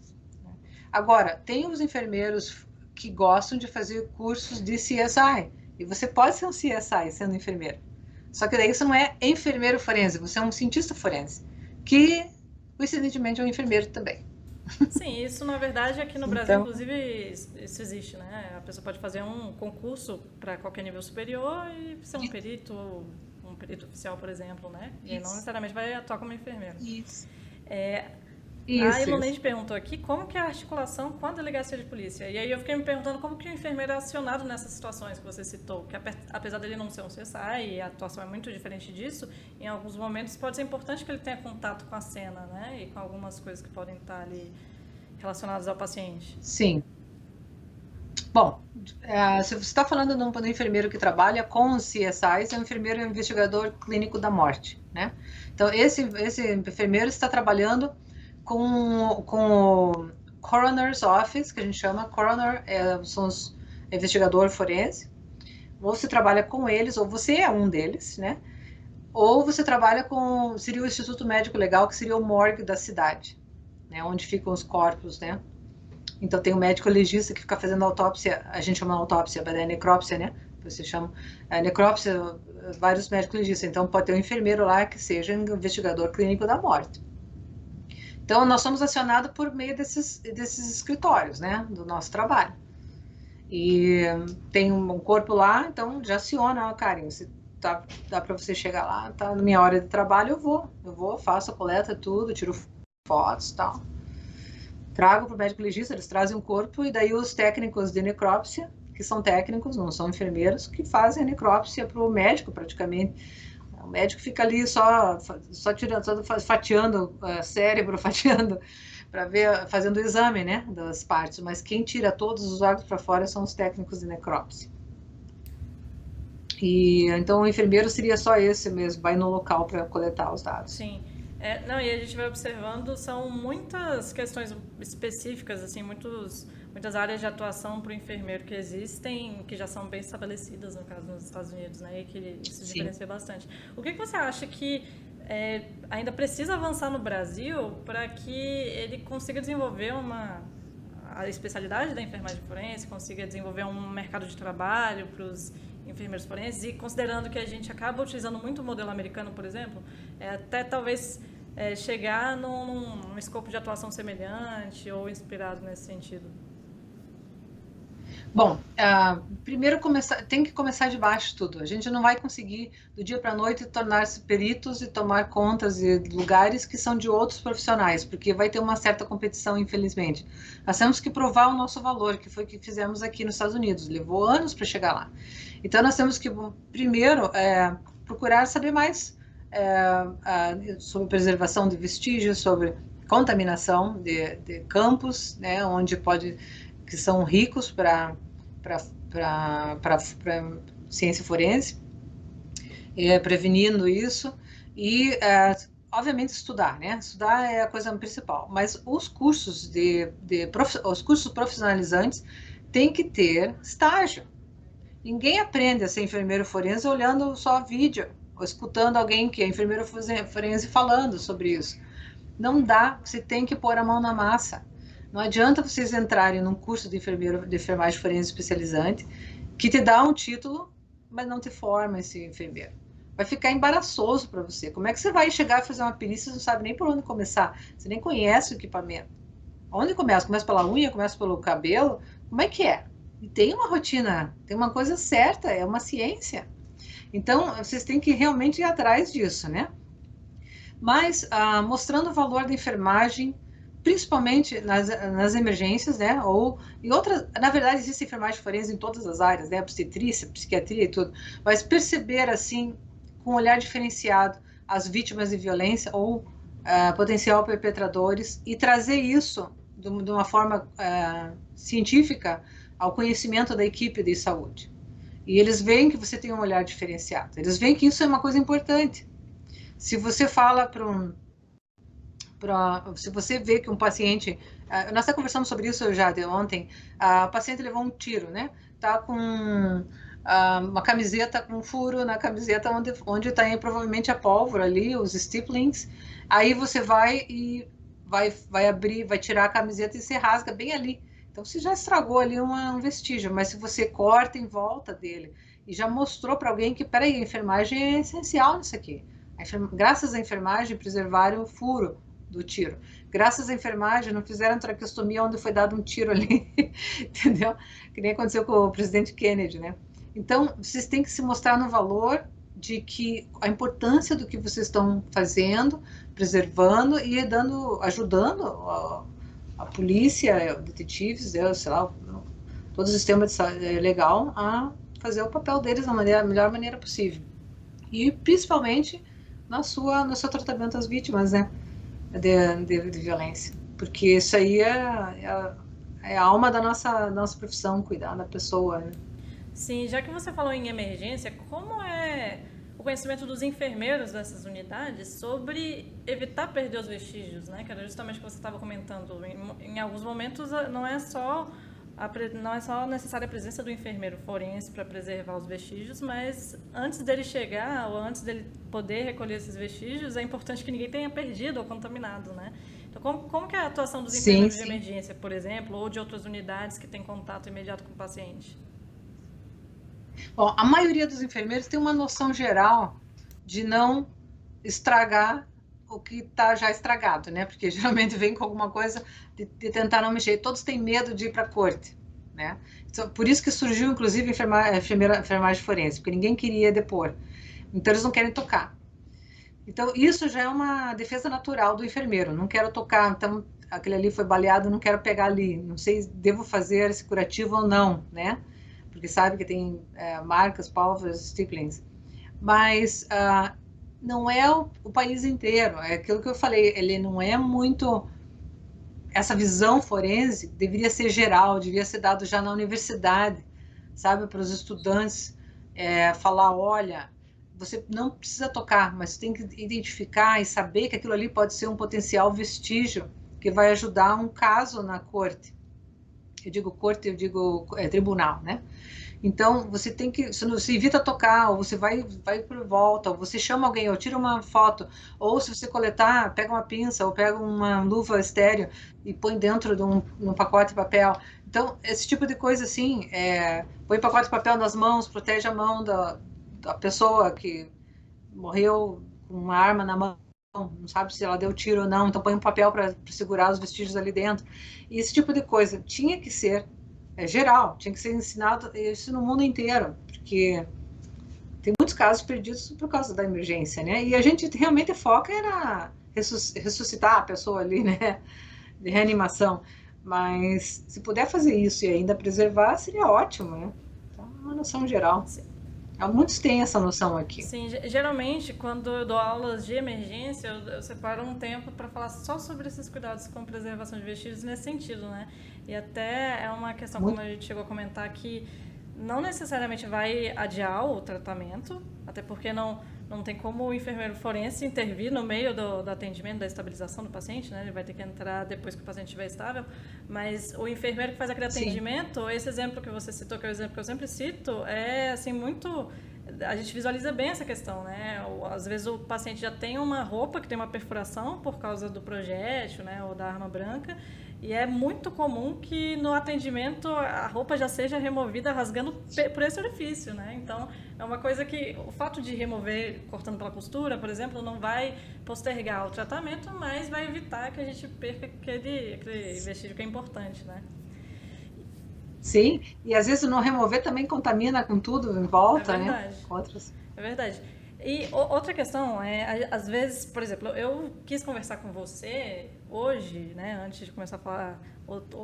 Agora, tem os enfermeiros que gostam de fazer cursos de CSI. E você pode ser um CSI sendo enfermeiro. Só que daí você não é enfermeiro forense, você é um cientista forense, que, coincidentemente, é um enfermeiro também. Sim, isso na verdade aqui no Brasil, Então, inclusive, isso existe, né? A pessoa pode fazer um concurso para qualquer nível superior e ser um perito oficial, por exemplo, né? E não isso, necessariamente vai atuar como enfermeiro. isso, É, a isso, Ilonente isso. perguntou aqui como que é a articulação com a delegacia de polícia. E aí eu fiquei me perguntando como que o enfermeiro é acionado nessas situações que você citou, que apesar dele não ser um CSI e a atuação é muito diferente disso, em alguns momentos pode ser importante que ele tenha contato com a cena, né? E com algumas coisas que podem estar ali relacionadas ao paciente. Sim. Bom, se você está falando de um enfermeiro que trabalha com os CSIs, é um enfermeiro investigador clínico da morte, né? Então, esse enfermeiro está trabalhando com o Coroner's Office, que a gente chama, Coroner são os investigador forense, ou você trabalha com eles, ou você é um deles, né? Ou você trabalha seria o Instituto Médico Legal, que seria o morgue da cidade, né? Onde ficam os corpos, né? Então tem o médico legista que fica fazendo autópsia, a gente chama autópsia, mas é necrópsia, né? Você chama necrópsia, vários médicos legistas. Então pode ter um enfermeiro lá que seja um investigador clínico da morte. Então nós somos acionados por meio desses escritórios, né? Do nosso trabalho. E tem um corpo lá, então já aciona, Karen, dá para você chegar lá, tá na minha hora de trabalho, eu vou, faço a coleta, tudo, tiro fotos e tal. Trago para o médico legista, eles trazem o corpo e daí os técnicos de necrópsia, que são técnicos, não são enfermeiros, que fazem a necrópsia para o médico praticamente. O médico fica ali só tirando, só fatiando cérebro, fatiando para ver, fazendo o exame, né, das partes. Mas quem tira todos os órgãos para fora são os técnicos de necrópsia. E então o enfermeiro seria só esse mesmo, vai no local para coletar os dados. Sim. Não, e a gente vai observando, são muitas questões específicas, assim, muitas áreas de atuação para o enfermeiro que existem, que já são bem estabelecidas, no caso, nos Estados Unidos, né, e que se diferencia bastante. O que você acha que ainda precisa avançar no Brasil para que ele consiga desenvolver a especialidade da enfermagem forense, consiga desenvolver um mercado de trabalho para os enfermeiros forenses, e considerando que a gente acaba utilizando muito o modelo americano, por exemplo, até talvez chegar num escopo de atuação semelhante ou inspirado nesse sentido? Bom, primeiro tem que começar de baixo tudo. A gente não vai conseguir do dia para a noite tornar-se peritos e tomar contas de lugares que são de outros profissionais, porque vai ter uma certa competição, infelizmente. Nós temos que provar o nosso valor, que foi o que fizemos aqui nos Estados Unidos. Levou anos para chegar lá. Então nós temos que primeiro procurar saber mais sobre preservação de vestígios, sobre contaminação de campos, né, onde pode que são ricos para ciência forense, prevenindo isso e, obviamente, estudar, né? Estudar é a coisa principal, mas os cursos os cursos profissionalizantes têm que ter estágio. Ninguém aprende a ser enfermeiro forense olhando só vídeo, ou escutando alguém que é enfermeiro forense falando sobre isso. Não dá, você tem que pôr a mão na massa. Não adianta vocês entrarem num curso de enfermagem forense especializante que te dá um título, mas não te forma esse enfermeiro. Vai ficar embaraçoso para você. Como é que você vai chegar a fazer uma perícia e não sabe nem por onde começar? Você nem conhece o equipamento. Onde começa? Começa pela unha? Começa pelo cabelo? Como é que é? E tem uma rotina, tem uma coisa certa, é uma ciência. Então, vocês têm que realmente ir atrás disso, né? Mas mostrando o valor da enfermagem, principalmente nas emergências, né? Ou em outras, na verdade, existe enfermagem forense em todas as áreas, né? Obstetrícia, psiquiatria e tudo. Mas perceber assim, com um olhar diferenciado, as vítimas de violência ou potencial perpetradores e trazer isso de uma forma científica ao conhecimento da equipe de saúde. E eles veem que você tem um olhar diferenciado. Eles veem que isso é uma coisa importante. Se você fala se você vê que um paciente, nós até conversamos sobre isso já de ontem, o paciente levou um tiro, né? Tá com uma camiseta com um furo na camiseta onde está provavelmente a pólvora ali, os stiplings. Aí você vai e vai abrir, vai tirar a camiseta e você rasga bem ali. Então você já estragou ali um vestígio, mas se você corta em volta dele e já mostrou para alguém que, peraí, a enfermagem é essencial nisso aqui. Graças à enfermagem preservaram o furo do tiro. Graças à enfermagem não fizeram traqueostomia onde foi dado um tiro ali, entendeu? Que nem aconteceu com o presidente Kennedy, né? Então, vocês têm que se mostrar no valor de que a importância do que vocês estão fazendo, preservando e ajudando a polícia, detetives, sei lá, todo o sistema legal a fazer o papel deles da melhor maneira possível. E principalmente no seu tratamento às vítimas, né, de violência. Porque isso aí é a alma da nossa profissão, cuidar da pessoa, né? Sim, já que você falou em emergência, como é o conhecimento dos enfermeiros dessas unidades sobre evitar perder os vestígios, né? Que era justamente o que você estava comentando. Em alguns momentos não é só necessária a presença do enfermeiro forense para preservar os vestígios, mas antes dele chegar ou antes dele poder recolher esses vestígios, é importante que ninguém tenha perdido ou contaminado, né? Então, como que é a atuação dos Sim, enfermeiros de sim. emergência, por exemplo, ou de outras unidades que têm contato imediato com o paciente? Bom, a maioria dos enfermeiros tem uma noção geral de não estragar o que está já estragado, né? Porque geralmente vem com alguma coisa de tentar não mexer. Todos têm medo de ir para a corte, né? Então, por isso que surgiu, inclusive, enfermagem forense, porque ninguém queria depor. Então, eles não querem tocar. Então, isso já é uma defesa natural do enfermeiro. Não quero tocar, então, aquele ali foi baleado, não quero pegar ali. Não sei se devo fazer esse curativo ou não, né? Porque sabe que tem marcas, pólvoras, stiplings. Mas não é o país inteiro. É aquilo que eu falei, ele não é muito... Essa visão forense deveria ser geral, devia ser dado já na universidade, sabe? Para os estudantes falar, olha, você não precisa tocar, mas tem que identificar e saber que aquilo ali pode ser um potencial vestígio que vai ajudar um caso na corte. Eu digo corte, eu digo tribunal, né? Então, você tem que, se evita tocar, ou você vai por volta, ou você chama alguém, ou tira uma foto, ou se você coletar, pega uma pinça, ou pega uma luva estéreo e põe dentro de um pacote de papel. Então, esse tipo de coisa assim, põe pacote de papel nas mãos, protege a mão da pessoa que morreu com uma arma na mão, não sabe se ela deu tiro ou não, então põe um papel para segurar os vestígios ali dentro. E esse tipo de coisa tinha que ser é geral, tinha que ser ensinado isso no mundo inteiro, porque tem muitos casos perdidos por causa da emergência, né? E a gente realmente foca era ressuscitar a pessoa ali, né? De reanimação. Mas se puder fazer isso e ainda preservar, seria ótimo, né? Então, é uma noção geral. Muitos têm essa noção aqui. Sim, geralmente quando eu dou aulas de emergência, eu separo um tempo para falar só sobre esses cuidados com preservação de vestígios nesse sentido, né? E até é uma questão, como Muito. a gente chegou a comentar, que não necessariamente vai adiar o tratamento, até porque não tem como o enfermeiro forense intervir no meio do atendimento, da estabilização do paciente, né? Ele vai ter que entrar depois que o paciente estiver estável, mas o enfermeiro que faz aquele Sim. atendimento, esse exemplo que você citou, que é o exemplo que eu sempre cito, é assim muito... A gente visualiza bem essa questão, né? Às vezes o paciente já tem uma roupa que tem uma perfuração por causa do projétil, né? Ou da arma branca, e é muito comum que no atendimento a roupa já seja removida rasgando por esse orifício, né? Então, é uma coisa que o fato de remover cortando pela costura, por exemplo, não vai postergar o tratamento, mas vai evitar que a gente perca aquele vestígio que é importante, né? Sim, e às vezes não remover também contamina com tudo em É volta, né? verdade. Com outras. É verdade. E outra questão é, às vezes, por exemplo, eu quis conversar com você hoje, né, antes de começar a falar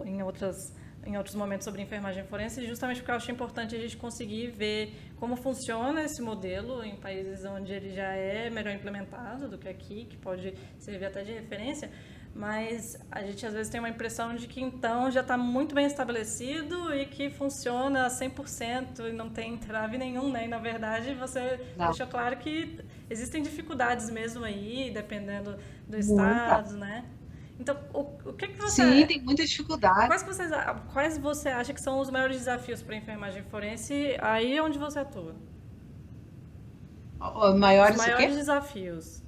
em outros momentos sobre enfermagem forense, justamente porque eu acho importante a gente conseguir ver como funciona esse modelo em países onde ele já é melhor implementado do que aqui, que pode servir até de referência, mas a gente às vezes tem uma impressão de que então já está muito bem estabelecido e que funciona 100% e não tem entrave nenhum, né? E na verdade você Não, deixou claro que existem dificuldades mesmo aí, dependendo do muita. estado, né? Então, o que que Sim, você... tem muita dificuldade. Quais você acha que são os maiores desafios para a enfermagem forense aí onde você atua? Os Maiores o maiores quê? desafios,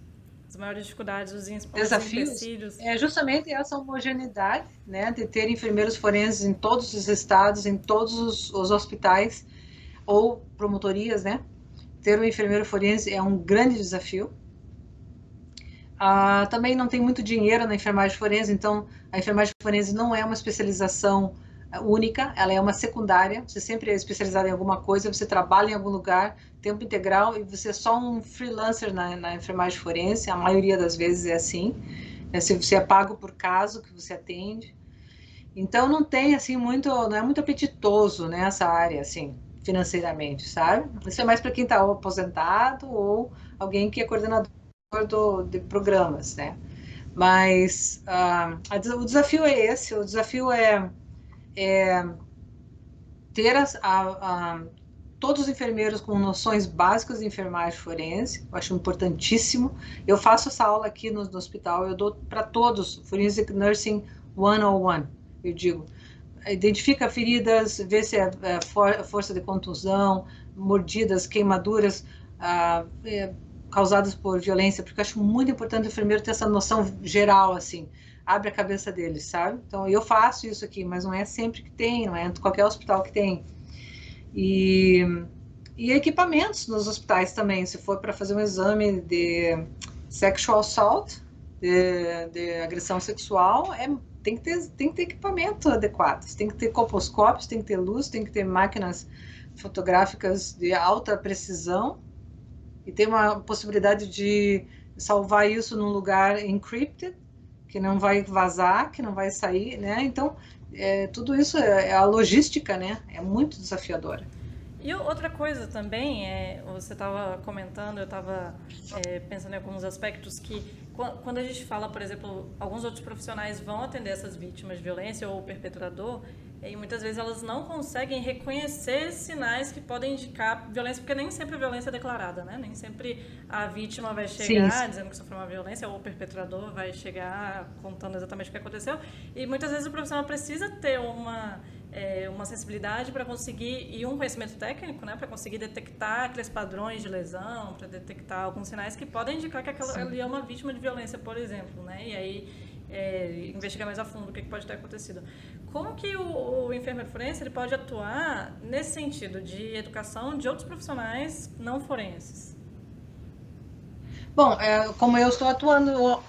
as maiores dificuldades, os Desafios empecilhos. é justamente essa homogeneidade, né, de ter enfermeiros forenses em todos os estados, em todos os hospitais ou promotorias, né? Ter um enfermeiro forense é um grande desafio. Também não tem muito dinheiro na enfermagem forense, então a enfermagem forense não é uma especialização única, ela é uma secundária. Você sempre é especializado em alguma coisa, você trabalha em algum lugar, tempo integral, e você é só um freelancer na enfermagem forense, a maioria das vezes é assim. Se você é pago por caso que você atende. Então não tem assim muito, não é muito apetitoso nessa área assim, financeiramente, sabe? Isso é mais para quem está aposentado ou alguém que é coordenador de programas, né? Mas o desafio é esse, o desafio é ter todos os enfermeiros com noções básicas de enfermagem forense, eu acho importantíssimo. Eu faço essa aula aqui no hospital, eu dou para todos, Forensic Nursing 101, eu digo. Identifica feridas, vê se é força de contusão, mordidas, queimaduras causadas por violência, porque eu acho muito importante o enfermeiro ter essa noção geral, assim, abre a cabeça deles, sabe? Então, eu faço isso aqui, mas não é sempre que tem, não é qualquer hospital que tem. E, e equipamentos nos hospitais também, se for para fazer um exame de sexual assault, de agressão sexual, tem que ter equipamento adequado, tem que ter colposcópios, tem que ter luz, tem que ter máquinas fotográficas de alta precisão e tem uma possibilidade de salvar isso num lugar encrypted, que não vai vazar, que não vai sair, né? Então, tudo isso é a logística, né? É muito desafiadora. E outra coisa também, você estava comentando, eu estava pensando em alguns aspectos que, quando a gente fala, por exemplo, alguns outros profissionais vão atender essas vítimas de violência ou o perpetrador, e muitas vezes elas não conseguem reconhecer sinais que podem indicar violência, porque nem sempre a violência é declarada, né? Nem sempre a vítima vai Sim, chegar dizendo que sofreu uma violência, ou o perpetrador vai chegar contando exatamente o que aconteceu. E muitas vezes o profissional precisa ter uma sensibilidade para conseguir, e um conhecimento técnico, né, para conseguir detectar aqueles padrões de lesão, para detectar alguns sinais que podem indicar que aquela ali é uma vítima de violência, por exemplo, né, e aí investigar mais a fundo o que pode ter acontecido. Como que o enfermeiro forense ele pode atuar nesse sentido de educação de outros profissionais não forenses? bom, como eu estou atuando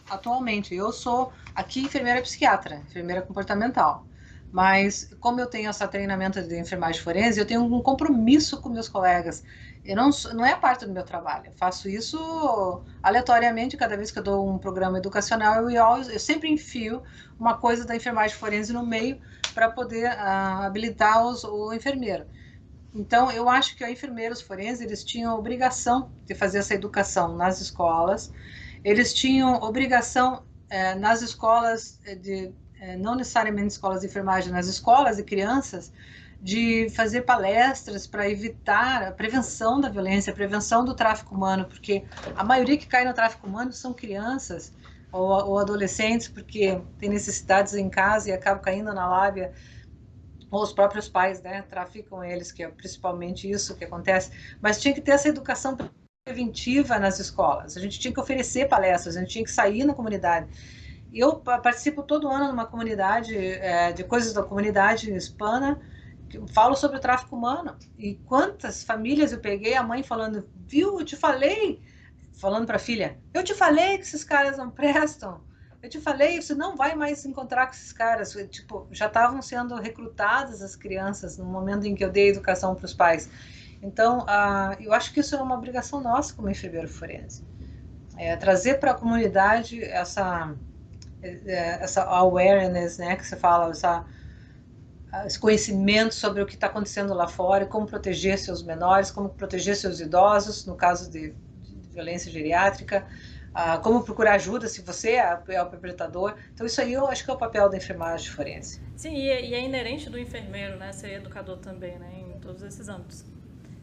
atualmente, eu sou aqui enfermeira psiquiatra, enfermeira comportamental. Mas como eu tenho esse treinamento de enfermagem forense, eu tenho um compromisso com meus colegas. Eu não é parte do meu trabalho. Eu faço isso aleatoriamente, cada vez que eu dou um programa educacional, eu sempre enfio uma coisa da enfermagem forense no meio para poder habilitar o enfermeiro. Então, eu acho que os enfermeiros forenses, eles tinham a obrigação de fazer essa educação nas escolas. Eles tinham obrigação nas escolas não necessariamente escolas de enfermagem, nas escolas de crianças, de fazer palestras para evitar a prevenção da violência, a prevenção do tráfico humano, porque a maioria que cai no tráfico humano são crianças ou adolescentes, porque tem necessidades em casa e acabam caindo na lábia, ou os próprios pais, né, traficam eles, que é principalmente isso que acontece. Mas tinha que ter essa educação preventiva nas escolas. A gente tinha que oferecer palestras, a gente tinha que sair na comunidade. Eu participo todo ano numa comunidade, de coisas da comunidade hispana, que eu falo sobre o tráfico humano. E quantas famílias eu peguei, a mãe falando, viu, eu te falei, falando para a filha, eu te falei que esses caras não prestam. Eu te falei, você não vai mais se encontrar com esses caras. Tipo, já estavam sendo recrutadas as crianças no momento em que eu dei educação para os pais. Então, eu acho que isso é uma obrigação nossa como enfermeiro forense. Trazer para a comunidade essa awareness, né, que você fala, esse conhecimento sobre o que está acontecendo lá fora, como proteger seus menores, como proteger seus idosos, no caso de violência geriátrica, como procurar ajuda se você é o perpetrador. Então, isso aí eu acho que é o papel da enfermagem forense. Sim, e é inerente do enfermeiro, né, ser educador também, né, em todos esses âmbitos.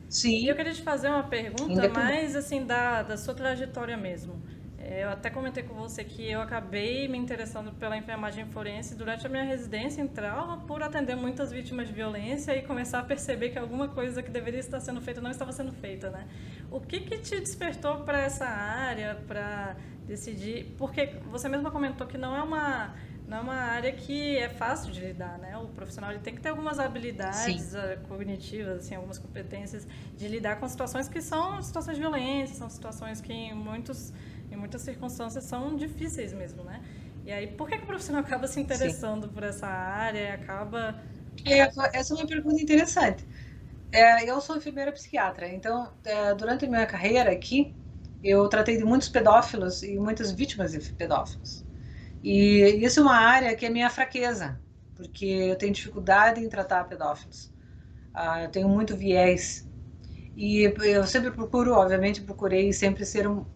Sim. E eu queria te fazer uma pergunta mais, assim, da sua trajetória mesmo. Eu até comentei com você que eu acabei me interessando pela enfermagem forense durante a minha residência em trauma por atender muitas vítimas de violência e começar a perceber que alguma coisa que deveria estar sendo feita não estava sendo feita, né? O que te despertou para essa área, para decidir? Porque você mesma comentou que não é uma área que é fácil de lidar, né? O profissional ele tem que ter algumas habilidades cognitivas, assim, algumas competências de lidar com situações que são situações de violência, são situações que em muitas circunstâncias são difíceis mesmo, né? E aí, por que o profissional acaba se interessando por essa área e acaba... Essa é uma pergunta interessante. Eu sou enfermeira psiquiatra, então, durante a minha carreira aqui, eu tratei de muitos pedófilos e muitas vítimas de pedófilos. E isso é uma área que é minha fraqueza, porque eu tenho dificuldade em tratar pedófilos. Eu tenho muito viés. E eu sempre procuro, obviamente, procurei sempre ser o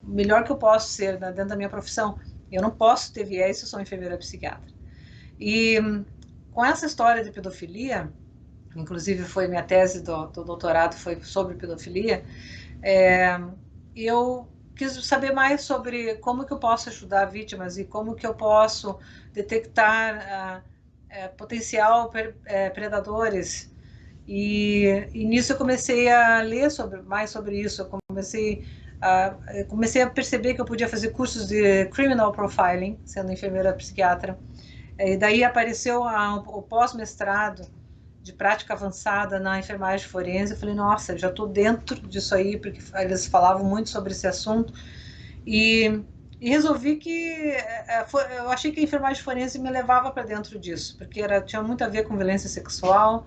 melhor que eu posso ser dentro da minha profissão. Eu não posso ter viés se eu sou enfermeira psiquiatra. E com essa história de pedofilia, inclusive foi minha tese do doutorado foi sobre pedofilia, eu quis saber mais sobre como que eu posso ajudar vítimas e como que eu posso detectar potencial predadores. E nisso eu comecei a ler mais sobre isso. Eu comecei a perceber que eu podia fazer cursos de criminal profiling, sendo enfermeira psiquiatra. E daí apareceu o pós-mestrado de prática avançada na enfermagem forense. Eu falei, nossa, já estou dentro disso aí, porque eles falavam muito sobre esse assunto. E resolvi que eu achei que a enfermagem forense me levava para dentro disso, porque tinha muito a ver com violência sexual.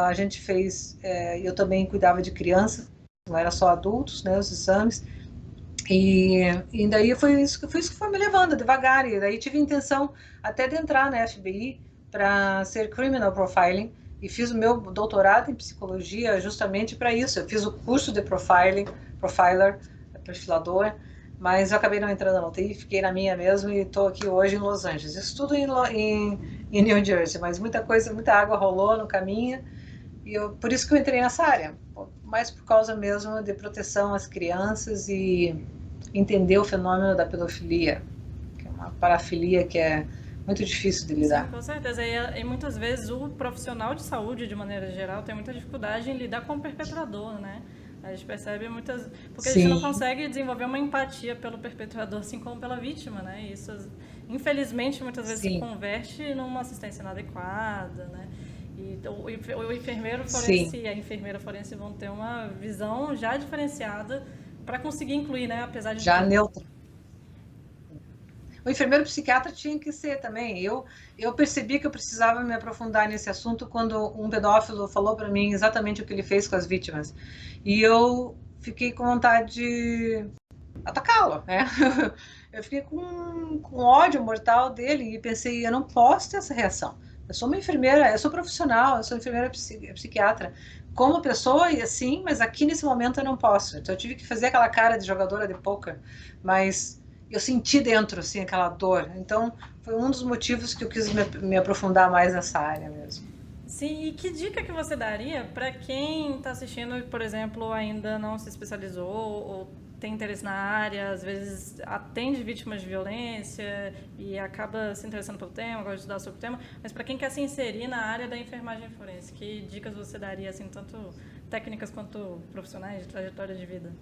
A gente fez, eu também cuidava de crianças, não era só adultos, né, os exames. E daí foi isso que foi me levando devagar. E daí tive a intenção até de entrar na FBI para ser criminal profiling. E fiz o meu doutorado em psicologia justamente para isso. Eu fiz o curso de profiler, perfilador, mas eu acabei não entrando na UTI, fiquei na minha mesmo e estou aqui hoje em Los Angeles. Isso tudo em New Jersey, mas muita água rolou no caminho. E por isso que eu entrei nessa área, mais por causa mesmo de proteção às crianças e entender o fenômeno da pedofilia, que é uma parafilia que é muito difícil de lidar. Sim, com certeza. E muitas vezes o profissional de saúde, de maneira geral, tem muita dificuldade em lidar com o perpetrador, né? A gente percebe muitas... Porque Sim. A gente não consegue desenvolver uma empatia pelo perpetrador, assim como pela vítima, né? E isso, infelizmente, muitas vezes Sim. se converte numa assistência inadequada, né? E o enfermeiro forense Sim. e a enfermeira forense vão ter uma visão já diferenciada para conseguir incluir, né? Apesar de... Já neutra. o enfermeiro psiquiatra tinha que ser também. Eu percebi que eu precisava me aprofundar nesse assunto quando um pedófilo falou para mim exatamente o que ele fez com as vítimas. E eu fiquei com vontade de atacá-lo, né? Eu fiquei com ódio mortal dele e pensei, eu não posso ter essa reação. Eu sou uma enfermeira, eu sou profissional, eu sou enfermeira psiquiatra. Como pessoa, e assim, mas aqui nesse momento eu não posso. Então eu tive que fazer aquela cara de jogadora de poker, mas eu senti dentro, assim, aquela dor. Então foi um dos motivos que eu quis me aprofundar mais nessa área mesmo. Sim, e que dica que você daria para quem está assistindo e, por exemplo, ainda não se especializou ou tem interesse na área, às vezes atende vítimas de violência e acaba se interessando pelo tema, gosta de estudar sobre o tema, mas para quem quer se inserir na área da enfermagem forense, que dicas você daria, assim, tanto técnicas quanto profissionais, de trajetória de vida?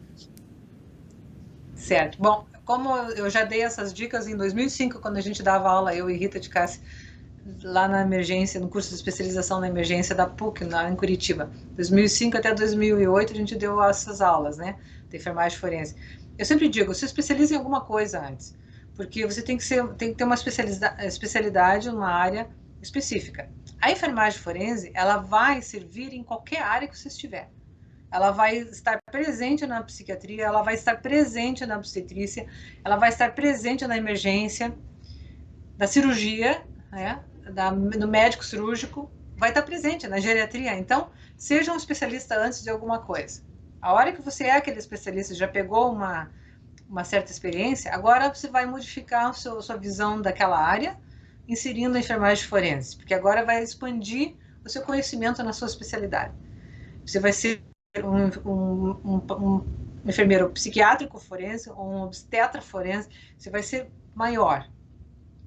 Certo. Bom, como eu já dei essas dicas em 2005, quando a gente dava aula, eu e Rita de Cássia, lá na emergência, no curso de especialização na emergência da PUC, lá em Curitiba. 2005 até 2008 a gente deu essas aulas, né, de enfermagem forense. Eu sempre digo, se especialize em alguma coisa antes, porque você tem que ter uma especialidade numa área específica. A enfermagem forense, ela vai servir em qualquer área que você estiver. Ela vai estar presente na psiquiatria, ela vai estar presente na obstetrícia, ela vai estar presente na emergência, da cirurgia, né, do médico cirúrgico, vai estar presente na geriatria. Então, seja um especialista antes de alguma coisa. A hora que você é aquele especialista, já pegou uma certa experiência, agora você vai modificar sua visão daquela área, inserindo a enfermagem forense, porque agora vai expandir o seu conhecimento na sua especialidade. Você vai ser um enfermeiro psiquiátrico forense ou um obstetra forense, você vai ser maior.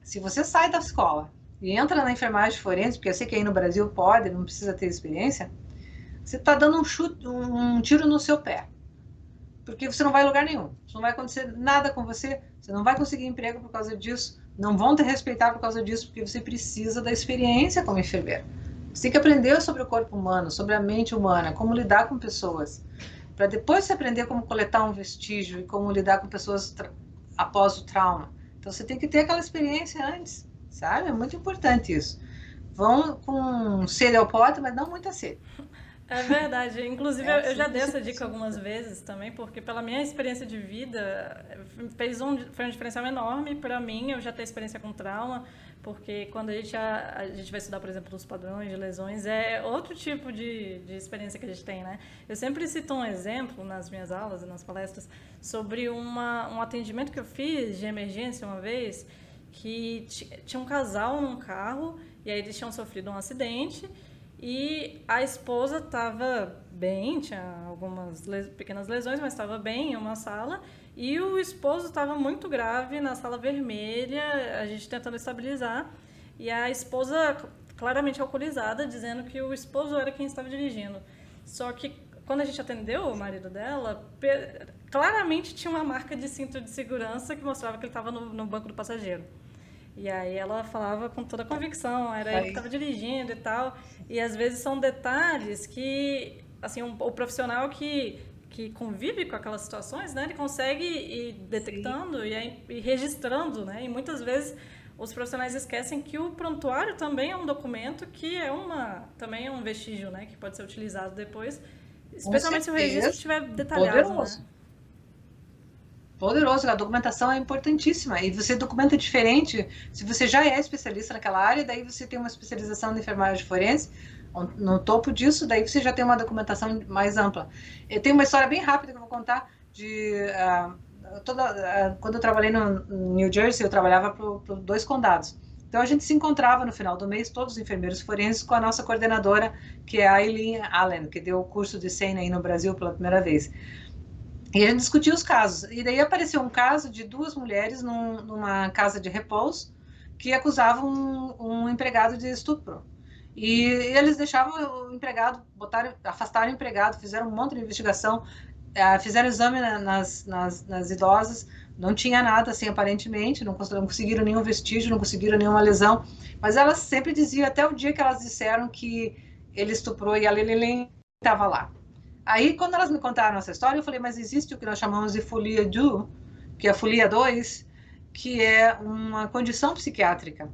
Se você sai da escola e entra na enfermagem forense, porque eu sei que aí no Brasil pode, não precisa ter experiência, você está dando um tiro no seu pé. Porque você não vai a lugar nenhum. Não vai acontecer nada com você, você não vai conseguir emprego por causa disso, não vão te respeitar por causa disso, porque você precisa da experiência como enfermeiro. Você tem que aprender sobre o corpo humano, sobre a mente humana, como lidar com pessoas, para depois você aprender como coletar um vestígio e como lidar com pessoas após o trauma. Então você tem que ter aquela experiência antes, sabe? É muito importante isso. Vão com sede ao pote, mas não muita sede. É verdade. Inclusive, É eu já assim que dei você essa dica funciona. algumas vezes também, porque pela minha experiência de vida, foi um diferencial enorme para mim, eu já ter experiência com trauma, porque quando a gente vai estudar, por exemplo, os padrões de lesões, é outro tipo de experiência que a gente tem, né? Eu sempre cito um exemplo nas minhas aulas e nas palestras sobre um atendimento que eu fiz de emergência uma vez, que tinha um casal num carro, e aí eles tinham sofrido um acidente, e a esposa estava bem, tinha algumas pequenas lesões, mas estava bem em uma sala. E o esposo estava muito grave na sala vermelha, a gente tentando estabilizar. E a esposa, claramente alcoolizada, dizendo que o esposo era quem estava dirigindo. Só que quando a gente atendeu o marido dela, claramente tinha uma marca de cinto de segurança que mostrava que ele estava no banco do passageiro. E aí ela falava com toda a convicção, era ele que estava dirigindo e tal. E às vezes são detalhes que, assim, o profissional que convive com aquelas situações, né, ele consegue ir detectando e registrando, né? E muitas vezes os profissionais esquecem que o prontuário também é um documento que também é um vestígio, né, que pode ser utilizado depois, especialmente se o registro estiver detalhado, Poderoso. né? Poderoso, a documentação é importantíssima. E você documenta diferente se você já é especialista naquela área, daí você tem uma especialização de enfermagem forense. No topo disso, daí você já tem uma documentação mais ampla. Eu tenho uma história bem rápida que eu vou contar quando eu trabalhei no New Jersey, eu trabalhava para 2 condados. Então a gente se encontrava no final do mês, todos os enfermeiros forenses, com a nossa coordenadora, que é a Eileen Allen, que deu o curso de SENA aí no Brasil pela primeira vez. E a gente discutiu os casos. E daí apareceu um caso de 2 mulheres numa casa de repouso que acusavam um empregado de estupro. E eles deixavam o empregado, afastaram o empregado, fizeram um monte de investigação, fizeram exame nas idosas, não tinha nada assim aparentemente, não conseguiram nenhum vestígio, não conseguiram nenhuma lesão, mas elas sempre diziam, até o dia que elas disseram que ele estuprou e a Lilian estava lá. Aí, quando elas me contaram essa história, eu falei, mas existe o que nós chamamos de folia 2, que é a folia 2, que é uma condição psiquiátrica,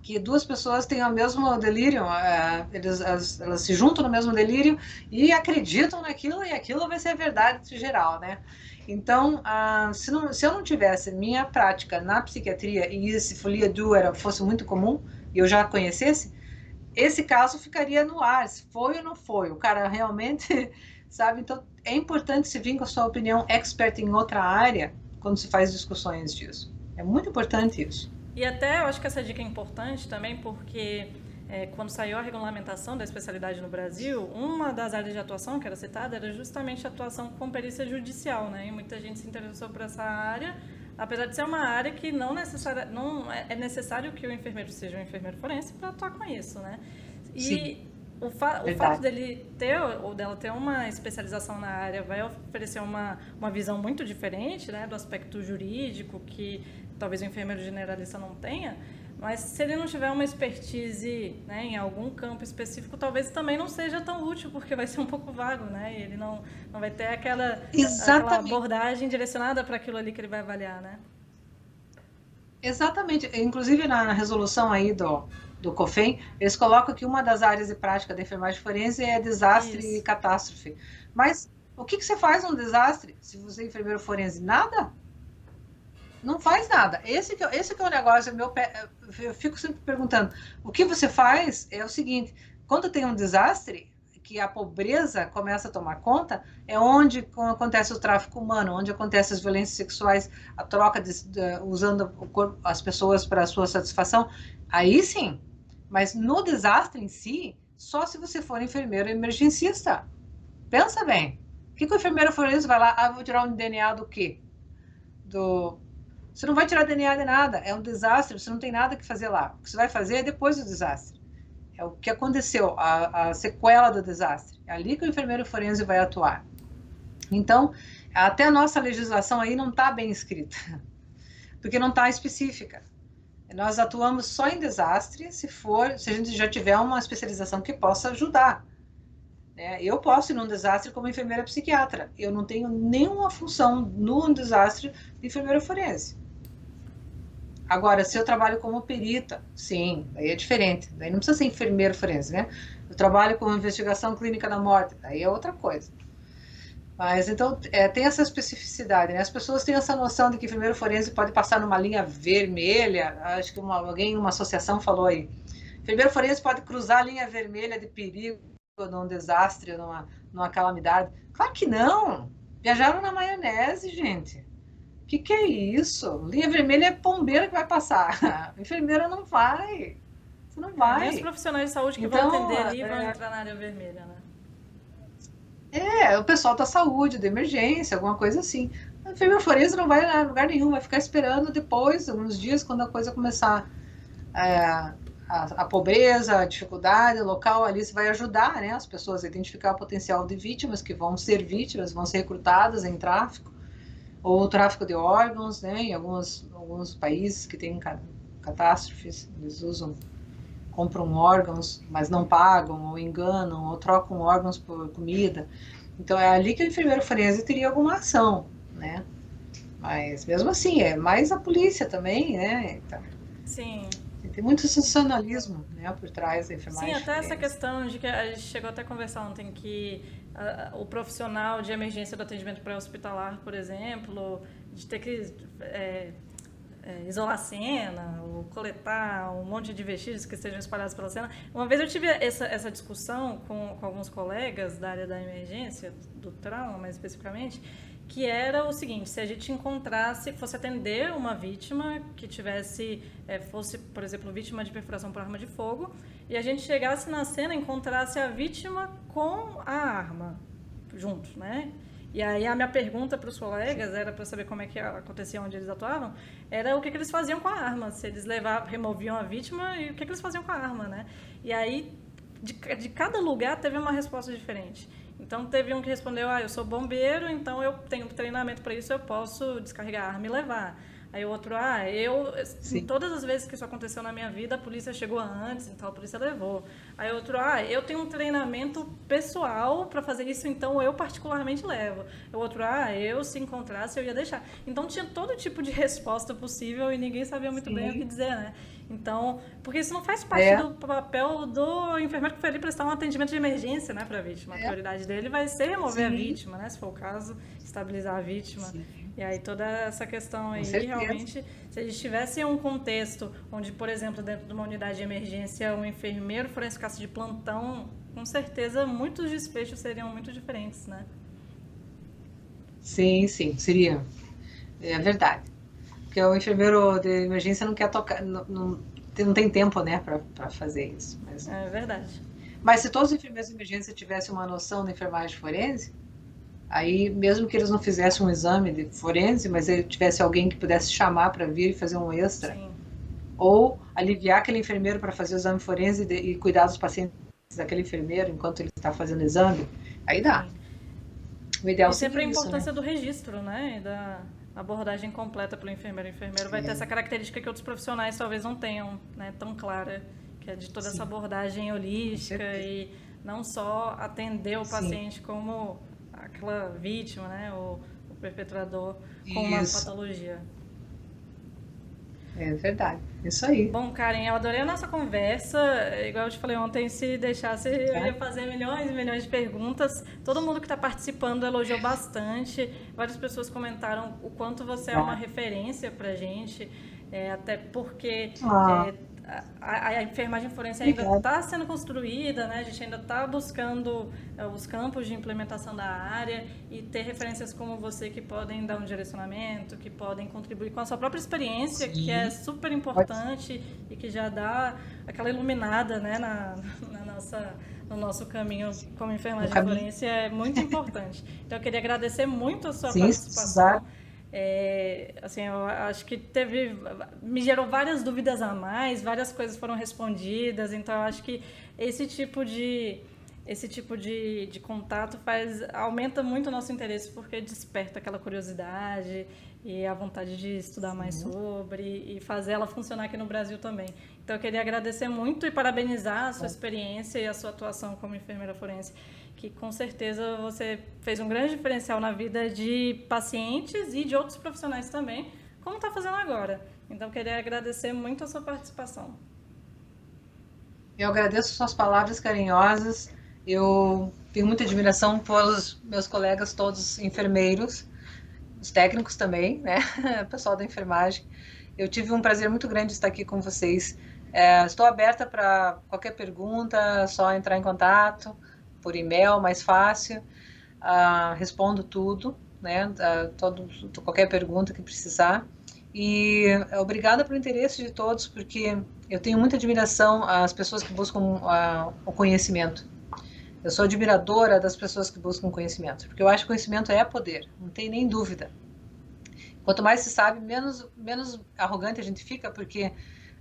que duas pessoas têm o mesmo delírio, elas se juntam no mesmo delírio e acreditam naquilo, e aquilo vai ser a verdade geral, né? Então, se eu não tivesse minha prática na psiquiatria e esse folia do fosse muito comum, e eu já conhecesse, esse caso ficaria no ar, se foi ou não foi, o cara realmente sabe. Então, é importante se vir com a sua opinião expert em outra área, quando se faz discussões disso. É muito importante isso. E até eu acho que essa dica é importante também porque quando saiu a regulamentação da especialidade no Brasil, uma das áreas de atuação que era citada era justamente a atuação com perícia judicial, né? E muita gente se interessou por essa área, apesar de ser uma área que não é necessário que o enfermeiro seja um enfermeiro forense para atuar com isso, né? E Sim, o fato dele ter ou dela ter uma especialização na área vai oferecer uma visão muito diferente, né, do aspecto jurídico que talvez o enfermeiro generalista não tenha, mas se ele não tiver uma expertise, né, em algum campo específico, talvez também não seja tão útil, porque vai ser um pouco vago, né, e ele não vai ter aquela abordagem direcionada para aquilo ali que ele vai avaliar, né? Exatamente. Inclusive na resolução aí do COFEN, eles colocam que uma das áreas de prática da enfermagem forense é desastre e catástrofe. Mas o que você faz num desastre se você é enfermeiro forense? Nada? Não faz nada. Esse que é o negócio. Eu fico sempre perguntando. O que você faz é o seguinte: quando tem um desastre, que a pobreza começa a tomar conta, é onde acontece o tráfico humano, onde acontecem as violências sexuais, a troca usando as pessoas para a sua satisfação. Aí sim. Mas no desastre em si, só se você for enfermeiro emergencista. Pensa bem. O que o enfermeiro forense vai lá? Vou tirar um DNA do quê? Você não vai tirar DNA de nada, é um desastre, você não tem nada que fazer lá. O que você vai fazer é depois do desastre. É o que aconteceu, a sequela do desastre. É ali que o enfermeiro forense vai atuar. Então, até a nossa legislação aí não está bem escrita, porque não está específica. Nós atuamos só em desastre se a gente já tiver uma especialização que possa ajudar. Eu posso ir num desastre como enfermeira psiquiatra. Eu não tenho nenhuma função no desastre de enfermeira forense. Agora, se eu trabalho como perita, sim, daí é diferente. Daí não precisa ser enfermeiro forense, né? Eu trabalho com investigação clínica da morte, daí é outra coisa. Mas, então, tem essa especificidade, né? As pessoas têm essa noção de que enfermeiro forense pode passar numa linha vermelha. Acho que alguém em uma associação falou aí. Enfermeiro forense pode cruzar a linha vermelha de perigo num desastre, numa calamidade. Claro que não! Viajaram na maionese, gente. O que é isso? Linha vermelha é pombeira que vai passar. A enfermeira não vai. Você não vai. Nem os profissionais de saúde que vão atender ali vão entrar na área vermelha, né? O pessoal da saúde, da emergência, alguma coisa assim. A enfermeira forense não vai a lugar nenhum, vai ficar esperando depois, alguns dias, quando a coisa começar a pobreza, a dificuldade local ali, você vai ajudar, né, as pessoas a identificar o potencial de vítimas que vão ser vítimas, vão ser recrutadas em tráfico, ou tráfico de órgãos, né, em alguns países que tem catástrofes, eles compram órgãos, mas não pagam, ou enganam, ou trocam órgãos por comida. Então é ali que o enfermeiro forense teria alguma ação, né? Mas mesmo assim, é mais a polícia também, né? Então, sim. Tem muito sensacionalismo, né, por trás da enfermagem. Sim, até essa questão de que a gente chegou até a conversar ontem que o profissional de emergência do atendimento pré-hospitalar, por exemplo, de ter que isolar a cena, ou coletar um monte de vestígios que estejam espalhados pela cena. Uma vez eu tive essa discussão com alguns colegas da área da emergência, do trauma mais especificamente, que era o seguinte: se a gente fosse atender uma vítima que fosse, por exemplo, vítima de perfuração por arma de fogo, e a gente chegasse na cena e encontrasse a vítima com a arma junto, né? E aí a minha pergunta para os colegas era para saber como é que acontecia onde eles atuavam, era o que eles faziam com a arma, se eles removiam a vítima e o que eles faziam com a arma, né? E aí, de cada lugar teve uma resposta diferente. Então teve um que respondeu: eu sou bombeiro, então eu tenho treinamento para isso, eu posso descarregar a arma e levar. Aí o outro, em Sim. todas as vezes que isso aconteceu na minha vida, a polícia chegou antes, então a polícia levou. Aí o outro, eu tenho um treinamento pessoal para fazer isso, então eu particularmente levo. O outro, eu se encontrasse eu ia deixar. Então tinha todo tipo de resposta possível e ninguém sabia muito bem o que Sim. dizer, né? Então, porque isso não faz parte É, do papel do enfermeiro que foi ali prestar um atendimento de emergência, né, para a vítima. A é, prioridade dele vai ser remover a sim, vítima, né, se for o caso, estabilizar a vítima. sim, E aí toda essa questão com aí, certeza. realmente, se a gente tivesse um contexto onde, por exemplo, dentro de uma unidade de emergência, um enfermeiro fosse ficasse de plantão, com certeza muitos desfechos seriam muito diferentes, né? Sim, sim, seria. É verdade. Porque o enfermeiro de emergência não quer tocar, não tem tempo, né, para fazer isso. É verdade. Mas se todos os enfermeiros de emergência tivessem uma noção da enfermagem forense, aí mesmo que eles não fizessem um exame de forense, mas ele tivesse alguém que pudesse chamar para vir e fazer um extra, Sim. ou aliviar aquele enfermeiro para fazer o exame forense e cuidar dos pacientes daquele enfermeiro enquanto ele está fazendo o exame, aí dá. Sim. O ideal E sempre seria a isso, né? importância do registro, né? E da abordagem completa pelo enfermeiro. O enfermeiro vai ter É, essa característica que outros profissionais talvez não tenham, né? Tão clara, que é de toda essa sim, abordagem com holística certeza. e não só atender o Sim, paciente como aquela vítima, né? O perpetrador com uma isso. patologia. É verdade. Isso aí. Bom, Karen, eu adorei a nossa conversa. Igual eu te falei ontem, se deixasse, eu Tá? ia fazer milhões e milhões de perguntas. Todo mundo que está participando elogiou bastante. Várias pessoas comentaram o quanto você é uma Tá. referência para gente, até porque Ah, é, a enfermagem forense ainda obrigada. está sendo construída, né? A gente ainda está buscando os campos de implementação da área e ter referências como você que podem dar um direcionamento, que podem contribuir com a sua própria experiência, que é Sim, super pode, importante e que já dá aquela iluminada, né, no nosso caminho como no enfermagem caminho. forense é muito importante. Então eu queria agradecer muito a sua Sim, se precisar. participação. Assim, eu acho que me gerou várias dúvidas a mais, várias coisas foram respondidas, então eu acho que esse tipo de de contato aumenta muito o nosso interesse porque desperta aquela curiosidade e a vontade de estudar mais Sim. sobre e fazer ela funcionar aqui no Brasil também. Então eu queria agradecer muito e parabenizar a sua Bom, experiência e a sua atuação como enfermeira forense, que com certeza você fez um grande diferencial na vida de pacientes e de outros profissionais também, como está fazendo agora. Então eu queria agradecer muito a sua participação. eu agradeço suas palavras carinhosas. Eu tenho muita admiração pelos meus colegas todos enfermeiros, os técnicos também, né? O pessoal da enfermagem. Eu tive um prazer muito grande de estar aqui com vocês. Estou aberta para qualquer pergunta, é só entrar em contato por e-mail, mais fácil. Respondo tudo, né? Qualquer pergunta que precisar. E obrigada pelo interesse de todos, porque eu tenho muita admiração às pessoas que buscam o conhecimento. Eu sou admiradora das pessoas que buscam conhecimento, porque eu acho que conhecimento é poder, não tem nem dúvida. Quanto mais se sabe, menos arrogante a gente fica, porque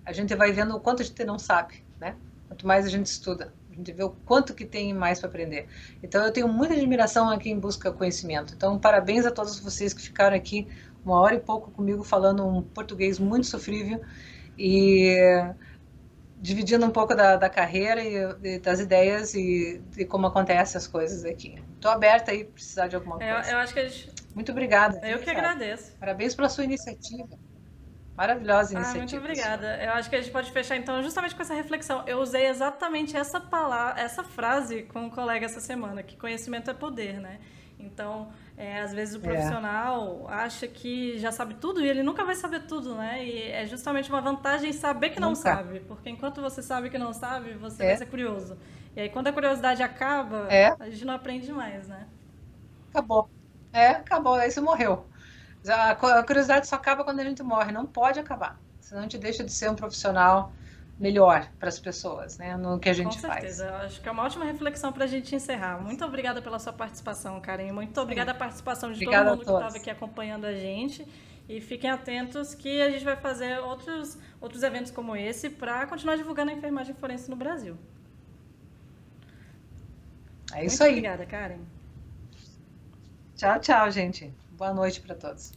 a gente vai vendo o quanto a gente não sabe, né? Quanto mais a gente estuda, a gente vê o quanto que tem mais para aprender. Então eu tenho muita admiração a quem busca conhecimento. Então parabéns a todos vocês que ficaram aqui 1 hora e pouco comigo falando um português muito sofrível e dividindo um pouco da carreira e das ideias e de como acontecem as coisas aqui. Estou aberta aí, precisar de alguma coisa. Eu acho que a gente, Muito obrigada, eu viu, que Sara? agradeço. Parabéns pela sua iniciativa. Maravilhosa Muito iniciativa sua. obrigada. Eu acho que a gente pode fechar então justamente com essa reflexão. Eu usei exatamente essa palavra, essa frase com um colega essa semana, que conhecimento é poder, né? Então, às vezes o É, profissional acha que já sabe tudo e ele nunca vai saber tudo, né? E é justamente uma vantagem saber que não nunca. sabe, porque enquanto você sabe que não sabe, você vai É, ser curioso. E aí quando a curiosidade acaba, é, a gente não aprende mais, né? acabou. Acabou, aí você morreu. A curiosidade só acaba quando a gente morre, não pode acabar. Senão a gente deixa de ser um profissional melhor para as pessoas, né, no que a Com gente certeza, faz. eu acho que é uma ótima reflexão para a gente encerrar. Muito obrigada pela sua participação, Karen. Muito Isso obrigada aí. à participação de todo Obrigada a mundo que estava todos. aqui acompanhando a gente. E fiquem atentos que a gente vai fazer outros eventos como esse para continuar divulgando a enfermagem forense no Brasil. É isso Muito aí. obrigada, Karen. Tchau, tchau, gente. Boa noite para todos.